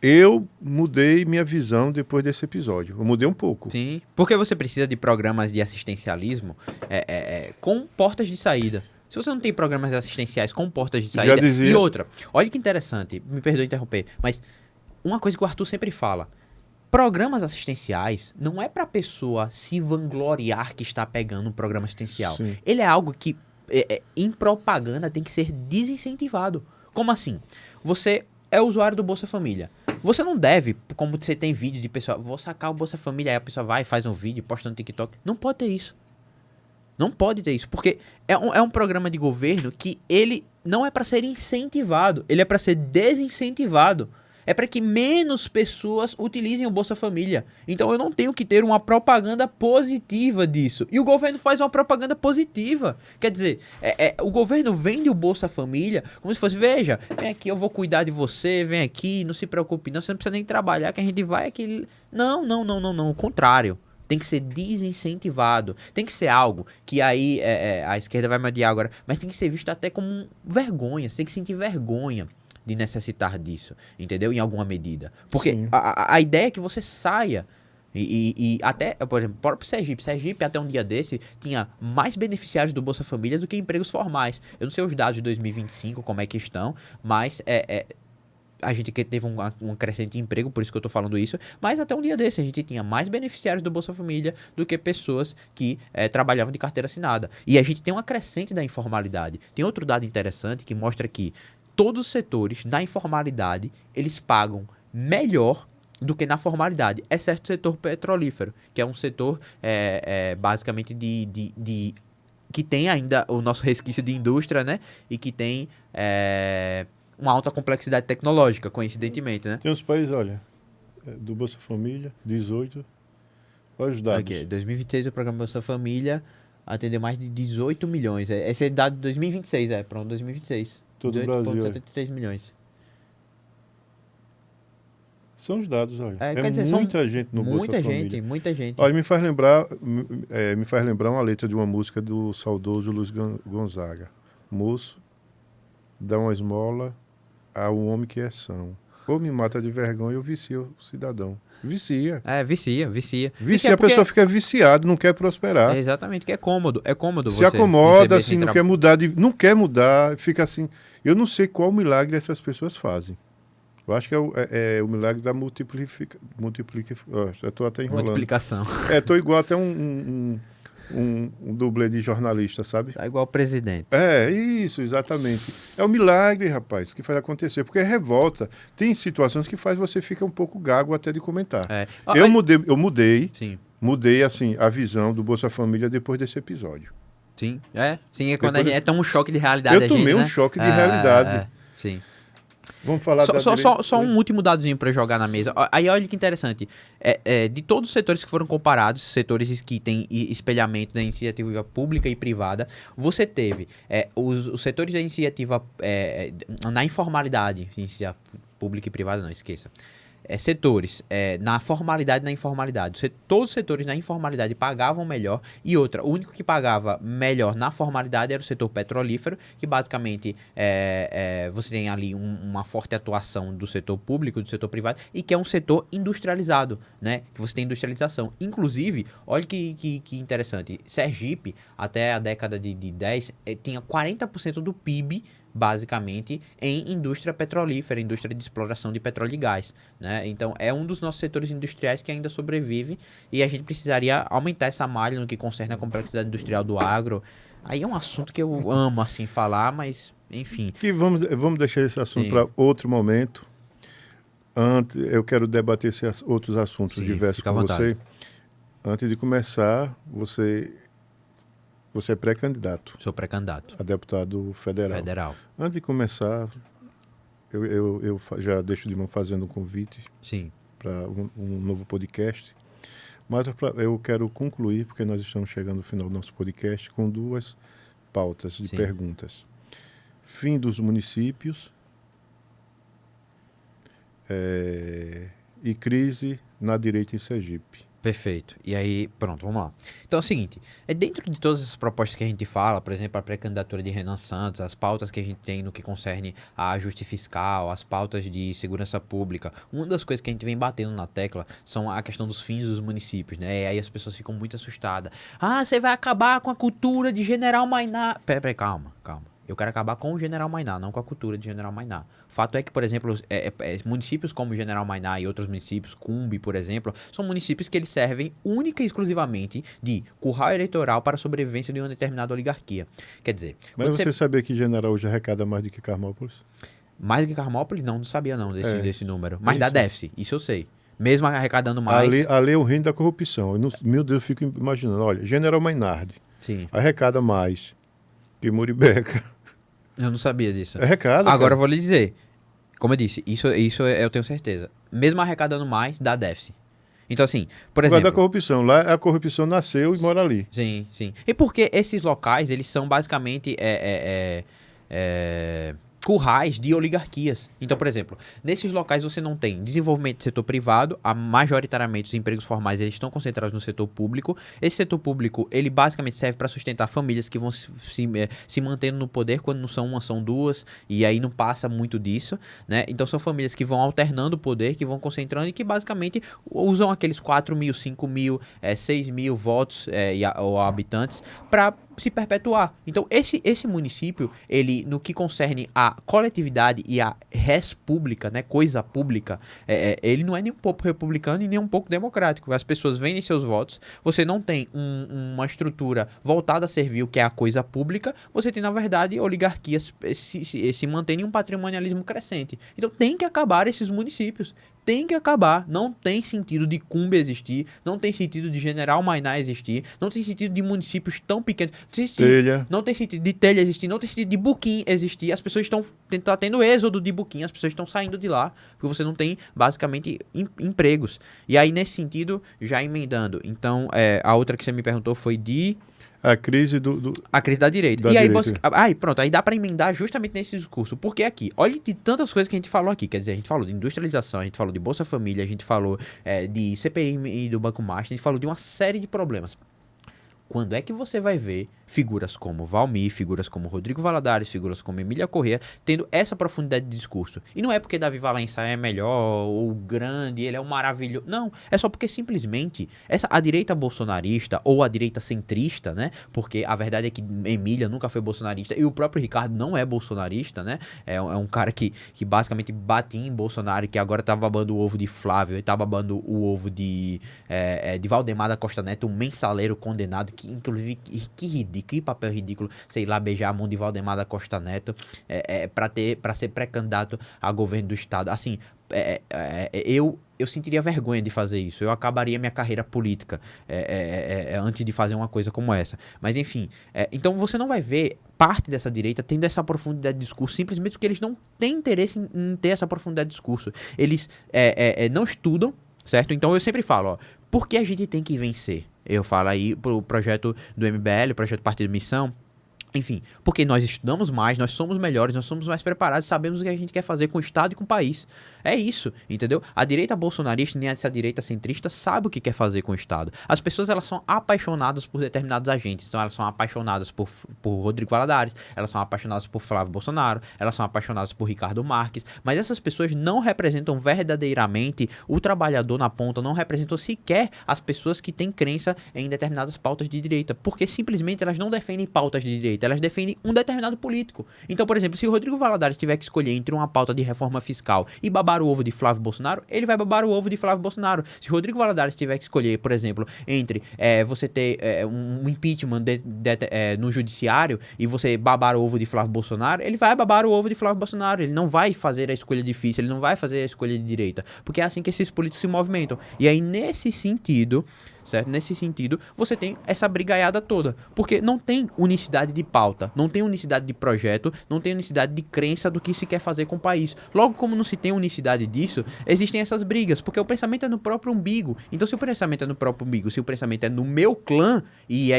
eu mudei minha visão depois desse episódio. Eu mudei um pouco. Sim, porque você precisa de programas de assistencialismo com portas de saída. Se você não tem programas assistenciais com portas de saída... Já dizia... E outra, olha que interessante, me perdoe interromper, mas uma coisa que o Arthur sempre fala, programas assistenciais não é para a pessoa se vangloriar que está pegando um programa assistencial. Sim. Ele é algo que, em propaganda, tem que ser desincentivado. Como assim? Você é usuário do Bolsa Família. Você não deve, como você tem vídeo de pessoa, vou sacar o Bolsa Família, aí a pessoa vai, faz um vídeo, posta no TikTok. Não pode ter isso. Não pode ter isso, porque é um programa de governo que ele não é para ser incentivado, ele é para ser desincentivado. É para que menos pessoas utilizem o Bolsa Família. Então eu não tenho que ter uma propaganda positiva disso. E o governo faz uma propaganda positiva. Quer dizer, o governo vende o Bolsa Família como se fosse, veja, vem aqui, eu vou cuidar de você, vem aqui, não se preocupe não, você não precisa nem trabalhar, que a gente vai aqui. Não, o contrário. Tem que ser desincentivado. Tem que ser algo que aí a esquerda vai me odiar agora, mas tem que ser visto até como vergonha. Você tem que sentir vergonha de necessitar disso, entendeu? Em alguma medida. Porque a ideia é que você saia. E até, por exemplo, o próprio Sergipe, até um dia desse, tinha mais beneficiários do Bolsa Família do que empregos formais. Eu não sei os dados de 2025, como é que estão, mas a gente que teve um crescente emprego, por isso que eu tô falando isso, mas até um dia desse a gente tinha mais beneficiários do Bolsa Família do que pessoas que trabalhavam de carteira assinada. E a gente tem uma crescente da informalidade. Tem outro dado interessante que mostra que todos os setores da informalidade, eles pagam melhor do que na formalidade, exceto o setor petrolífero, que é um setor basicamente que tem ainda o nosso resquício de indústria, né? E que tem uma alta complexidade tecnológica, coincidentemente, né? Tem uns países, olha, do Bolsa Família, 18, olha os dados. Aqui, 2026 o programa Bolsa Família atendeu mais de 18 milhões. Esse é dado de 2026, pronto, 2026. Todo o Brasil. 18,73 milhões. São os dados, olha. Quer dizer, muita gente no Bolsa Família. Muita gente. Olha, me faz lembrar uma letra de uma música do saudoso Luiz Gonzaga. Moço, dá uma esmola ao homem que é são. Ou me mata de vergonha ou vicia o cidadão. Vicia. Vicia. A pessoa fica viciada, não quer prosperar. Exatamente, que é cômodo. É cômodo Se você acomoda, assim, não quer mudar, fica assim. Eu não sei qual milagre essas pessoas fazem. Eu acho que é o milagre da eu estou até enrolando. Multiplicação. Estou igual até um dublê de jornalista, sabe? Tá igual o presidente. Isso, exatamente. É o milagre, rapaz, que faz acontecer. Porque é revolta. Tem situações que faz você ficar um pouco gago até de comentar. Eu mudei. Sim. Mudei, assim, a visão do Bolsa Família depois desse episódio. Sim, Sim, quando a gente toma um choque de realidade. Eu tomei um choque de realidade. Sim. Vamos falar só um último dadozinho para jogar na mesa. Aí olha que interessante. De todos os setores que foram comparados, setores que têm espelhamento da iniciativa pública e privada, você teve os setores da iniciativa na informalidade, iniciativa pública e privada, não, esqueça. Setores na formalidade e na informalidade. Todos os setores na informalidade pagavam melhor. E outra, o único que pagava melhor na formalidade era o setor petrolífero, que basicamente você tem ali uma forte atuação do setor público, do setor privado, e que é um setor industrializado, né? Que você tem industrialização. Inclusive, olha que interessante, Sergipe, até a década de 10, tinha 40% do PIB basicamente em indústria petrolífera, indústria de exploração de petróleo e gás, né? Então é um dos nossos setores industriais que ainda sobrevive e a gente precisaria aumentar essa malha no que concerne a complexidade industrial do agro. Aí é um assunto que eu amo assim falar, mas enfim. Vamos deixar esse assunto para outro momento. Eu quero debater esses outros assuntos diversos com você. Antes de começar, você é pré-candidato. Sou pré-candidato. A deputado federal. Antes de começar, eu já deixo de mão fazendo um convite para um novo podcast. Mas eu quero concluir, porque nós estamos chegando ao final do nosso podcast, com 2 pautas de perguntas. Fim dos municípios e crise na direita em Sergipe. Perfeito. E aí, pronto, vamos lá. Então é o seguinte, dentro de todas as propostas que a gente fala, por exemplo, a pré-candidatura de Renan Santos, as pautas que a gente tem no que concerne a ajuste fiscal, as pautas de segurança pública, uma das coisas que a gente vem batendo na tecla são a questão dos fins dos municípios, né? E aí as pessoas ficam muito assustadas. Você vai acabar com a cultura de General Mayná. Peraí, calma. Eu quero acabar com o General Mayná, não com a cultura de General Mayná. O fato é que, por exemplo, municípios como General Mayná e outros municípios, Cumbe, por exemplo, são municípios que eles servem única e exclusivamente de curral eleitoral para a sobrevivência de uma determinada oligarquia. Quer dizer... Mas você sabia que General hoje arrecada mais do que Carmópolis? Mais do que Carmópolis? Não sabia não desse número. Mas dá déficit, isso eu sei. Mesmo arrecadando mais... Ali é o reino da corrupção. Meu Deus, eu fico imaginando. Olha, General Maynard arrecada mais que Muribeca. Eu não sabia disso. Arrecada. Agora eu vou lhe dizer. Como eu disse, isso eu tenho certeza. Mesmo arrecadando mais, dá déficit. Então, assim, por exemplo... da corrupção. Lá a corrupção nasceu e mora ali. Sim. E porque esses locais, eles são basicamente currais de oligarquias. Então, por exemplo, nesses locais você não tem desenvolvimento do setor privado, majoritariamente os empregos formais eles estão concentrados no setor público. Esse setor público, ele basicamente serve para sustentar famílias que vão se mantendo no poder, quando não são uma, são duas, e aí não passa muito disso, né? Então são famílias que vão alternando o poder, que vão concentrando e que basicamente usam aqueles 4 mil, 5 mil, 6 mil votos ou habitantes para se perpetuar. Então, esse município, ele, no que concerne a coletividade e a res pública, né, coisa pública, ele não é nem um pouco republicano e nem um pouco democrático. As pessoas vendem seus votos, você não tem uma estrutura voltada a servir o que é a coisa pública, você tem, na verdade, oligarquias se mantendo em um patrimonialismo crescente. Então, tem que acabar esses municípios. Tem que acabar. Não tem sentido de Cumbe existir, não tem sentido de General Mainá existir, não tem sentido de municípios tão pequenos, não tem sentido de Telha existir, não tem sentido de Buquim existir. As pessoas estão tendo êxodo de Buquim, as pessoas estão saindo de lá, porque você não tem, basicamente, empregos. E aí, nesse sentido, já emendando, então, a outra que você me perguntou foi de... A crise A crise da direita. E aí, aí, pronto, aí dá pra emendar justamente nesse discurso. Porque aqui, olha de tantas coisas que a gente falou aqui. Quer dizer, a gente falou de industrialização, a gente falou de Bolsa Família, a gente falou de CPI e do Banco Master, a gente falou de uma série de problemas. Quando é que você vai ver figuras como Valmir, figuras como Rodrigo Valadares, figuras como Emília Corrêa, tendo essa profundidade de discurso? E não é porque Davi Valença é melhor, ou grande, ele é um maravilhoso. Não, é só porque simplesmente a direita bolsonarista, ou a direita centrista, né? Porque a verdade é que Emília nunca foi bolsonarista, e o próprio Ricardo não é bolsonarista, né? É um cara que basicamente bate em Bolsonaro, que agora tá babando o ovo de Flávio, e tá babando o ovo de Valdemar da Costa Neto, um mensaleiro condenado, que inclusive, que ridículo, que papel ridículo, sei lá, beijar a mão de Valdemar da Costa Neto pra ser pré-candidato a governo do estado. Assim, eu sentiria vergonha de fazer isso. Eu acabaria minha carreira política antes de fazer uma coisa como essa. Mas enfim, então você não vai ver parte dessa direita tendo essa profundidade de discurso simplesmente porque eles não têm interesse em ter essa profundidade de discurso. Eles não estudam, certo? Então eu sempre falo, ó, por que a gente tem que vencer? Eu falo aí pro projeto do MBL, o projeto Partido Missão. Enfim, porque nós estudamos mais, nós somos melhores, nós somos mais preparados, sabemos o que a gente quer fazer com o Estado e com o país. É isso, entendeu? A direita bolsonarista, nem essa direita centrista, sabe o que quer fazer com o Estado. As pessoas, elas são apaixonadas por determinados agentes. Então, elas são apaixonadas por Rodrigo Valadares, elas são apaixonadas por Flávio Bolsonaro, elas são apaixonadas por Ricardo Marques, mas essas pessoas não representam verdadeiramente o trabalhador na ponta, não representam sequer as pessoas que têm crença em determinadas pautas de direita, porque simplesmente elas não defendem pautas de direita, elas defendem um determinado político. Então, por exemplo, se o Rodrigo Valadares tiver que escolher entre uma pauta de reforma fiscal e babar o ovo de Flávio Bolsonaro, ele vai babar o ovo de Flávio Bolsonaro. Se o Rodrigo Valadares tiver que escolher, por exemplo, entre você ter um impeachment no judiciário e você babar o ovo de Flávio Bolsonaro, ele vai babar o ovo de Flávio Bolsonaro. Ele não vai fazer a escolha difícil, ele não vai fazer a escolha de direita, porque é assim que esses políticos se movimentam. E aí, nesse sentido, certo? Nesse sentido, você tem essa brigaiada toda, porque não tem unicidade de pauta, não tem unicidade de projeto, não tem unicidade de crença do que se quer fazer com o país. Logo, como não se tem unicidade disso, existem essas brigas, porque o pensamento é no próprio umbigo. Então, se o pensamento é no próprio umbigo, se o pensamento é no meu clã, e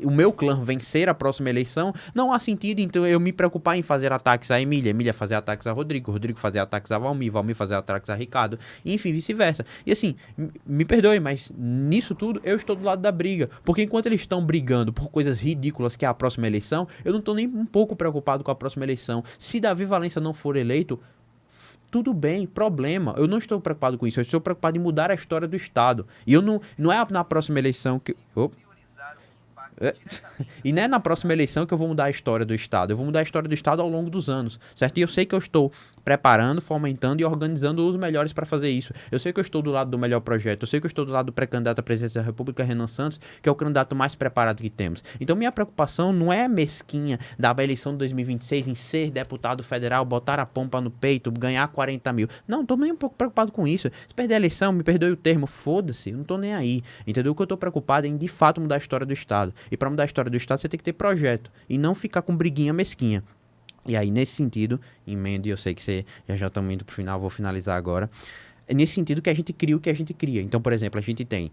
o meu clã vencer a próxima eleição, não há sentido, então, eu me preocupar em fazer ataques a Emília fazer ataques a Rodrigo fazer ataques a Valmir fazer ataques a Ricardo, e enfim, vice-versa. E assim, me perdoe, mas nisso tudo eu estou do lado da briga, porque enquanto eles estão brigando por coisas ridículas que é a próxima eleição, eu não estou nem um pouco preocupado com a próxima eleição. Se Davi Valença não for eleito, tudo bem, problema. Eu não estou preocupado com isso, eu estou preocupado em mudar a história do Estado. E eu não é na próxima eleição que... E não é na próxima eleição que eu vou mudar a história do Estado. Eu vou mudar a história do Estado ao longo dos anos, certo? E eu sei que eu estou preparando, fomentando e organizando os melhores para fazer isso. Eu sei que eu estou do lado do melhor projeto. Eu sei que eu estou do lado do pré-candidato à presidência da República, Renan Santos, que é o candidato mais preparado que temos. Então, minha preocupação não é mesquinha da eleição de 2026 em ser deputado federal, botar a pompa no peito, ganhar 40 mil. Não estou nem um pouco preocupado com isso. Se perder a eleição, me perdoe o termo, foda-se, eu não estou nem aí. Entendeu? O que eu estou preocupado é em, de fato, mudar a história do Estado. E para mudar a história do Estado, você tem que ter projeto e não ficar com briguinha mesquinha. E aí, nesse sentido, emendo, e eu sei que você já estamos indo para o final, vou finalizar agora. É nesse sentido que a gente cria o que a gente cria. Então, por exemplo, a gente tem,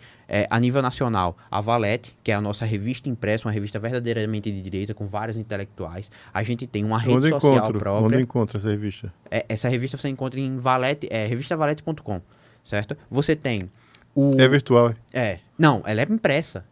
a nível nacional, a Valete, que é a nossa revista impressa, uma revista verdadeiramente de direita, com vários intelectuais. A gente tem uma rede social própria. Onde encontra essa revista? Essa revista você encontra em Valete, revistavalete.com, certo? Você tem É virtual? Não, ela é impressa,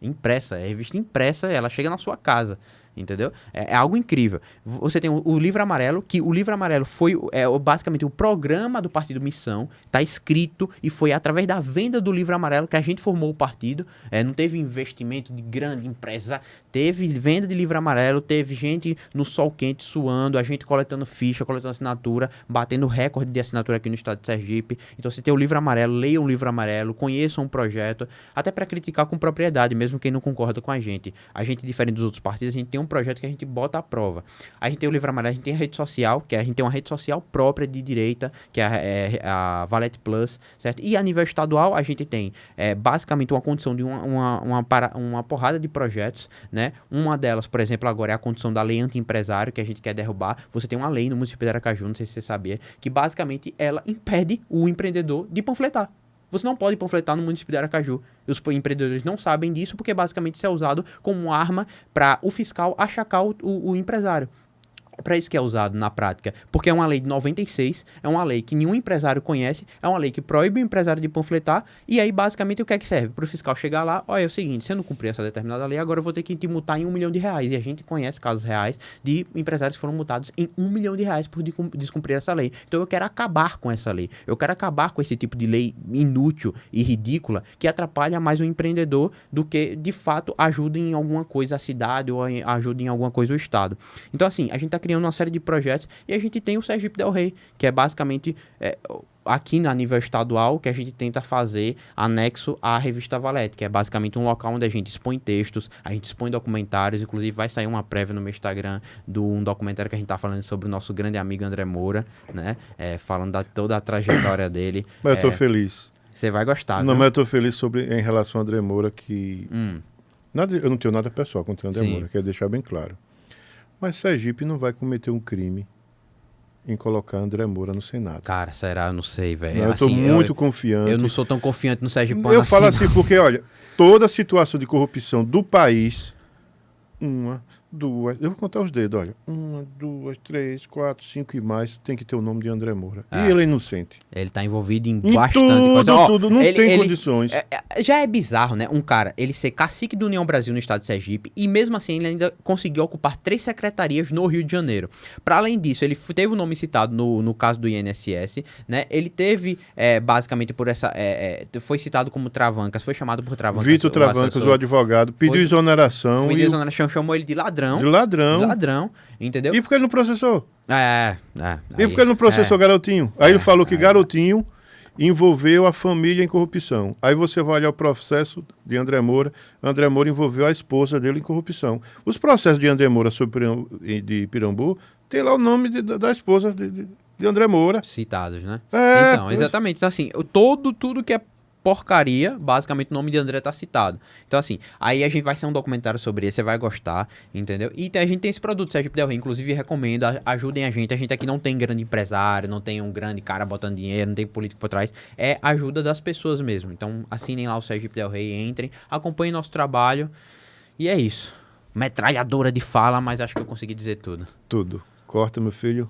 é revista impressa, ela chega na sua casa. Entendeu? É algo incrível. Você tem o Livro Amarelo, que o Livro Amarelo foi basicamente o programa do Partido Missão, está escrito e foi através da venda do Livro Amarelo que a gente formou o partido. Não teve investimento de grande empresa, teve venda de Livro Amarelo, teve gente no sol quente suando, a gente coletando ficha, coletando assinatura, batendo recorde de assinatura aqui no estado de Sergipe. Então você tem o Livro Amarelo, leiam o Livro Amarelo, conheçam o projeto, até para criticar com propriedade, mesmo quem não concorda com a gente. A gente, diferente dos outros partidos, a gente tem um projeto que a gente bota à prova. A gente tem o Livro Amarelo, a gente tem a rede social, que a gente tem uma rede social própria de direita, que é a Valete Plus, certo? E a nível estadual, a gente tem basicamente uma condição de uma porrada de projetos, né? Uma delas, por exemplo, agora é a condição da lei anti-empresário, que a gente quer derrubar. Você tem uma lei no município de Aracaju, não sei se você sabia, que basicamente ela impede o empreendedor de panfletar. Você não pode panfletar no município de Aracaju. Os empreendedores não sabem disso porque basicamente isso é usado como arma para o fiscal achacar o empresário. É para isso que é usado na prática, porque é uma lei de 96, é uma lei que nenhum empresário conhece, é uma lei que proíbe o empresário de panfletar, e aí basicamente o que é que serve? Para o fiscal chegar lá, olha, é o seguinte, se eu não cumprir essa determinada lei, agora eu vou ter que te multar em R$1 milhão, e a gente conhece casos reais de empresários que foram multados em R$1 milhão por descumprir essa lei. Então eu quero acabar com essa lei, eu quero acabar com esse tipo de lei inútil e ridícula que atrapalha mais o empreendedor do que de fato ajuda em alguma coisa a cidade ou ajuda em alguma coisa o estado. Então assim, a gente está criando uma série de projetos e a gente tem o Sergipe Del Rey, que é basicamente aqui na nível estadual que a gente tenta fazer anexo à revista Valete, que é basicamente um local onde a gente expõe textos, a gente expõe documentários, inclusive vai sair uma prévia no meu Instagram de um documentário que a gente tá falando sobre o nosso grande amigo André Moura, né? Falando da toda a trajetória dele. Mas eu tô feliz. Você vai gostar, não, mas eu tô feliz em relação a André Moura, que eu não tenho nada pessoal contra o André Moura, quero deixar bem claro. Mas Sergipe não vai cometer um crime em colocar André Moura no Senado. Cara, será? Eu não sei, velho. Eu estou muito confiante. Eu não sou tão confiante no Sergipe. Eu falo assim porque, olha, toda a situação de corrupção do país, eu vou contar os dedos, olha, 1, 2, 3, 4, 5 e mais, tem que ter o nome de André Moura. E ele é inocente. Ele tá envolvido em bastante coisa. Tudo, não tem condições. Já é bizarro, né? Um cara, ele ser cacique do União Brasil no estado de Sergipe e mesmo assim ele ainda conseguiu ocupar 3 secretarias no Rio de Janeiro. Para além disso, ele teve o nome citado no caso do INSS, né? Ele teve, basicamente por essa... foi citado como Travancas, foi chamado por Travancas. Vitor Travancas, o advogado, pediu exoneração. Chamou ele de ladrão. De ladrão, entendeu? E por que ele não processou? E por que ele não processou Garotinho? Aí ele falou que Garotinho envolveu a família em corrupção. Aí você vai olhar o processo de André Moura envolveu a esposa dele em corrupção. Os processos de André Moura de Pirambu tem lá o nome da esposa de André Moura. Citados, né? Então, exatamente. Então, assim, tudo que é porcaria, basicamente o nome de André tá citado. Então assim, aí a gente vai ser um documentário sobre ele, você vai gostar, entendeu? E a gente tem esse produto, Sergipe Del Rey, inclusive recomendo, ajudem a gente aqui não tem grande empresário, não tem um grande cara botando dinheiro, não tem político por trás, é ajuda das pessoas mesmo. Então assinem lá o Sergipe Del Rey, entrem, acompanhem nosso trabalho e é isso. Metralhadora de fala, mas acho que eu consegui dizer tudo. Tudo. Corta, meu filho.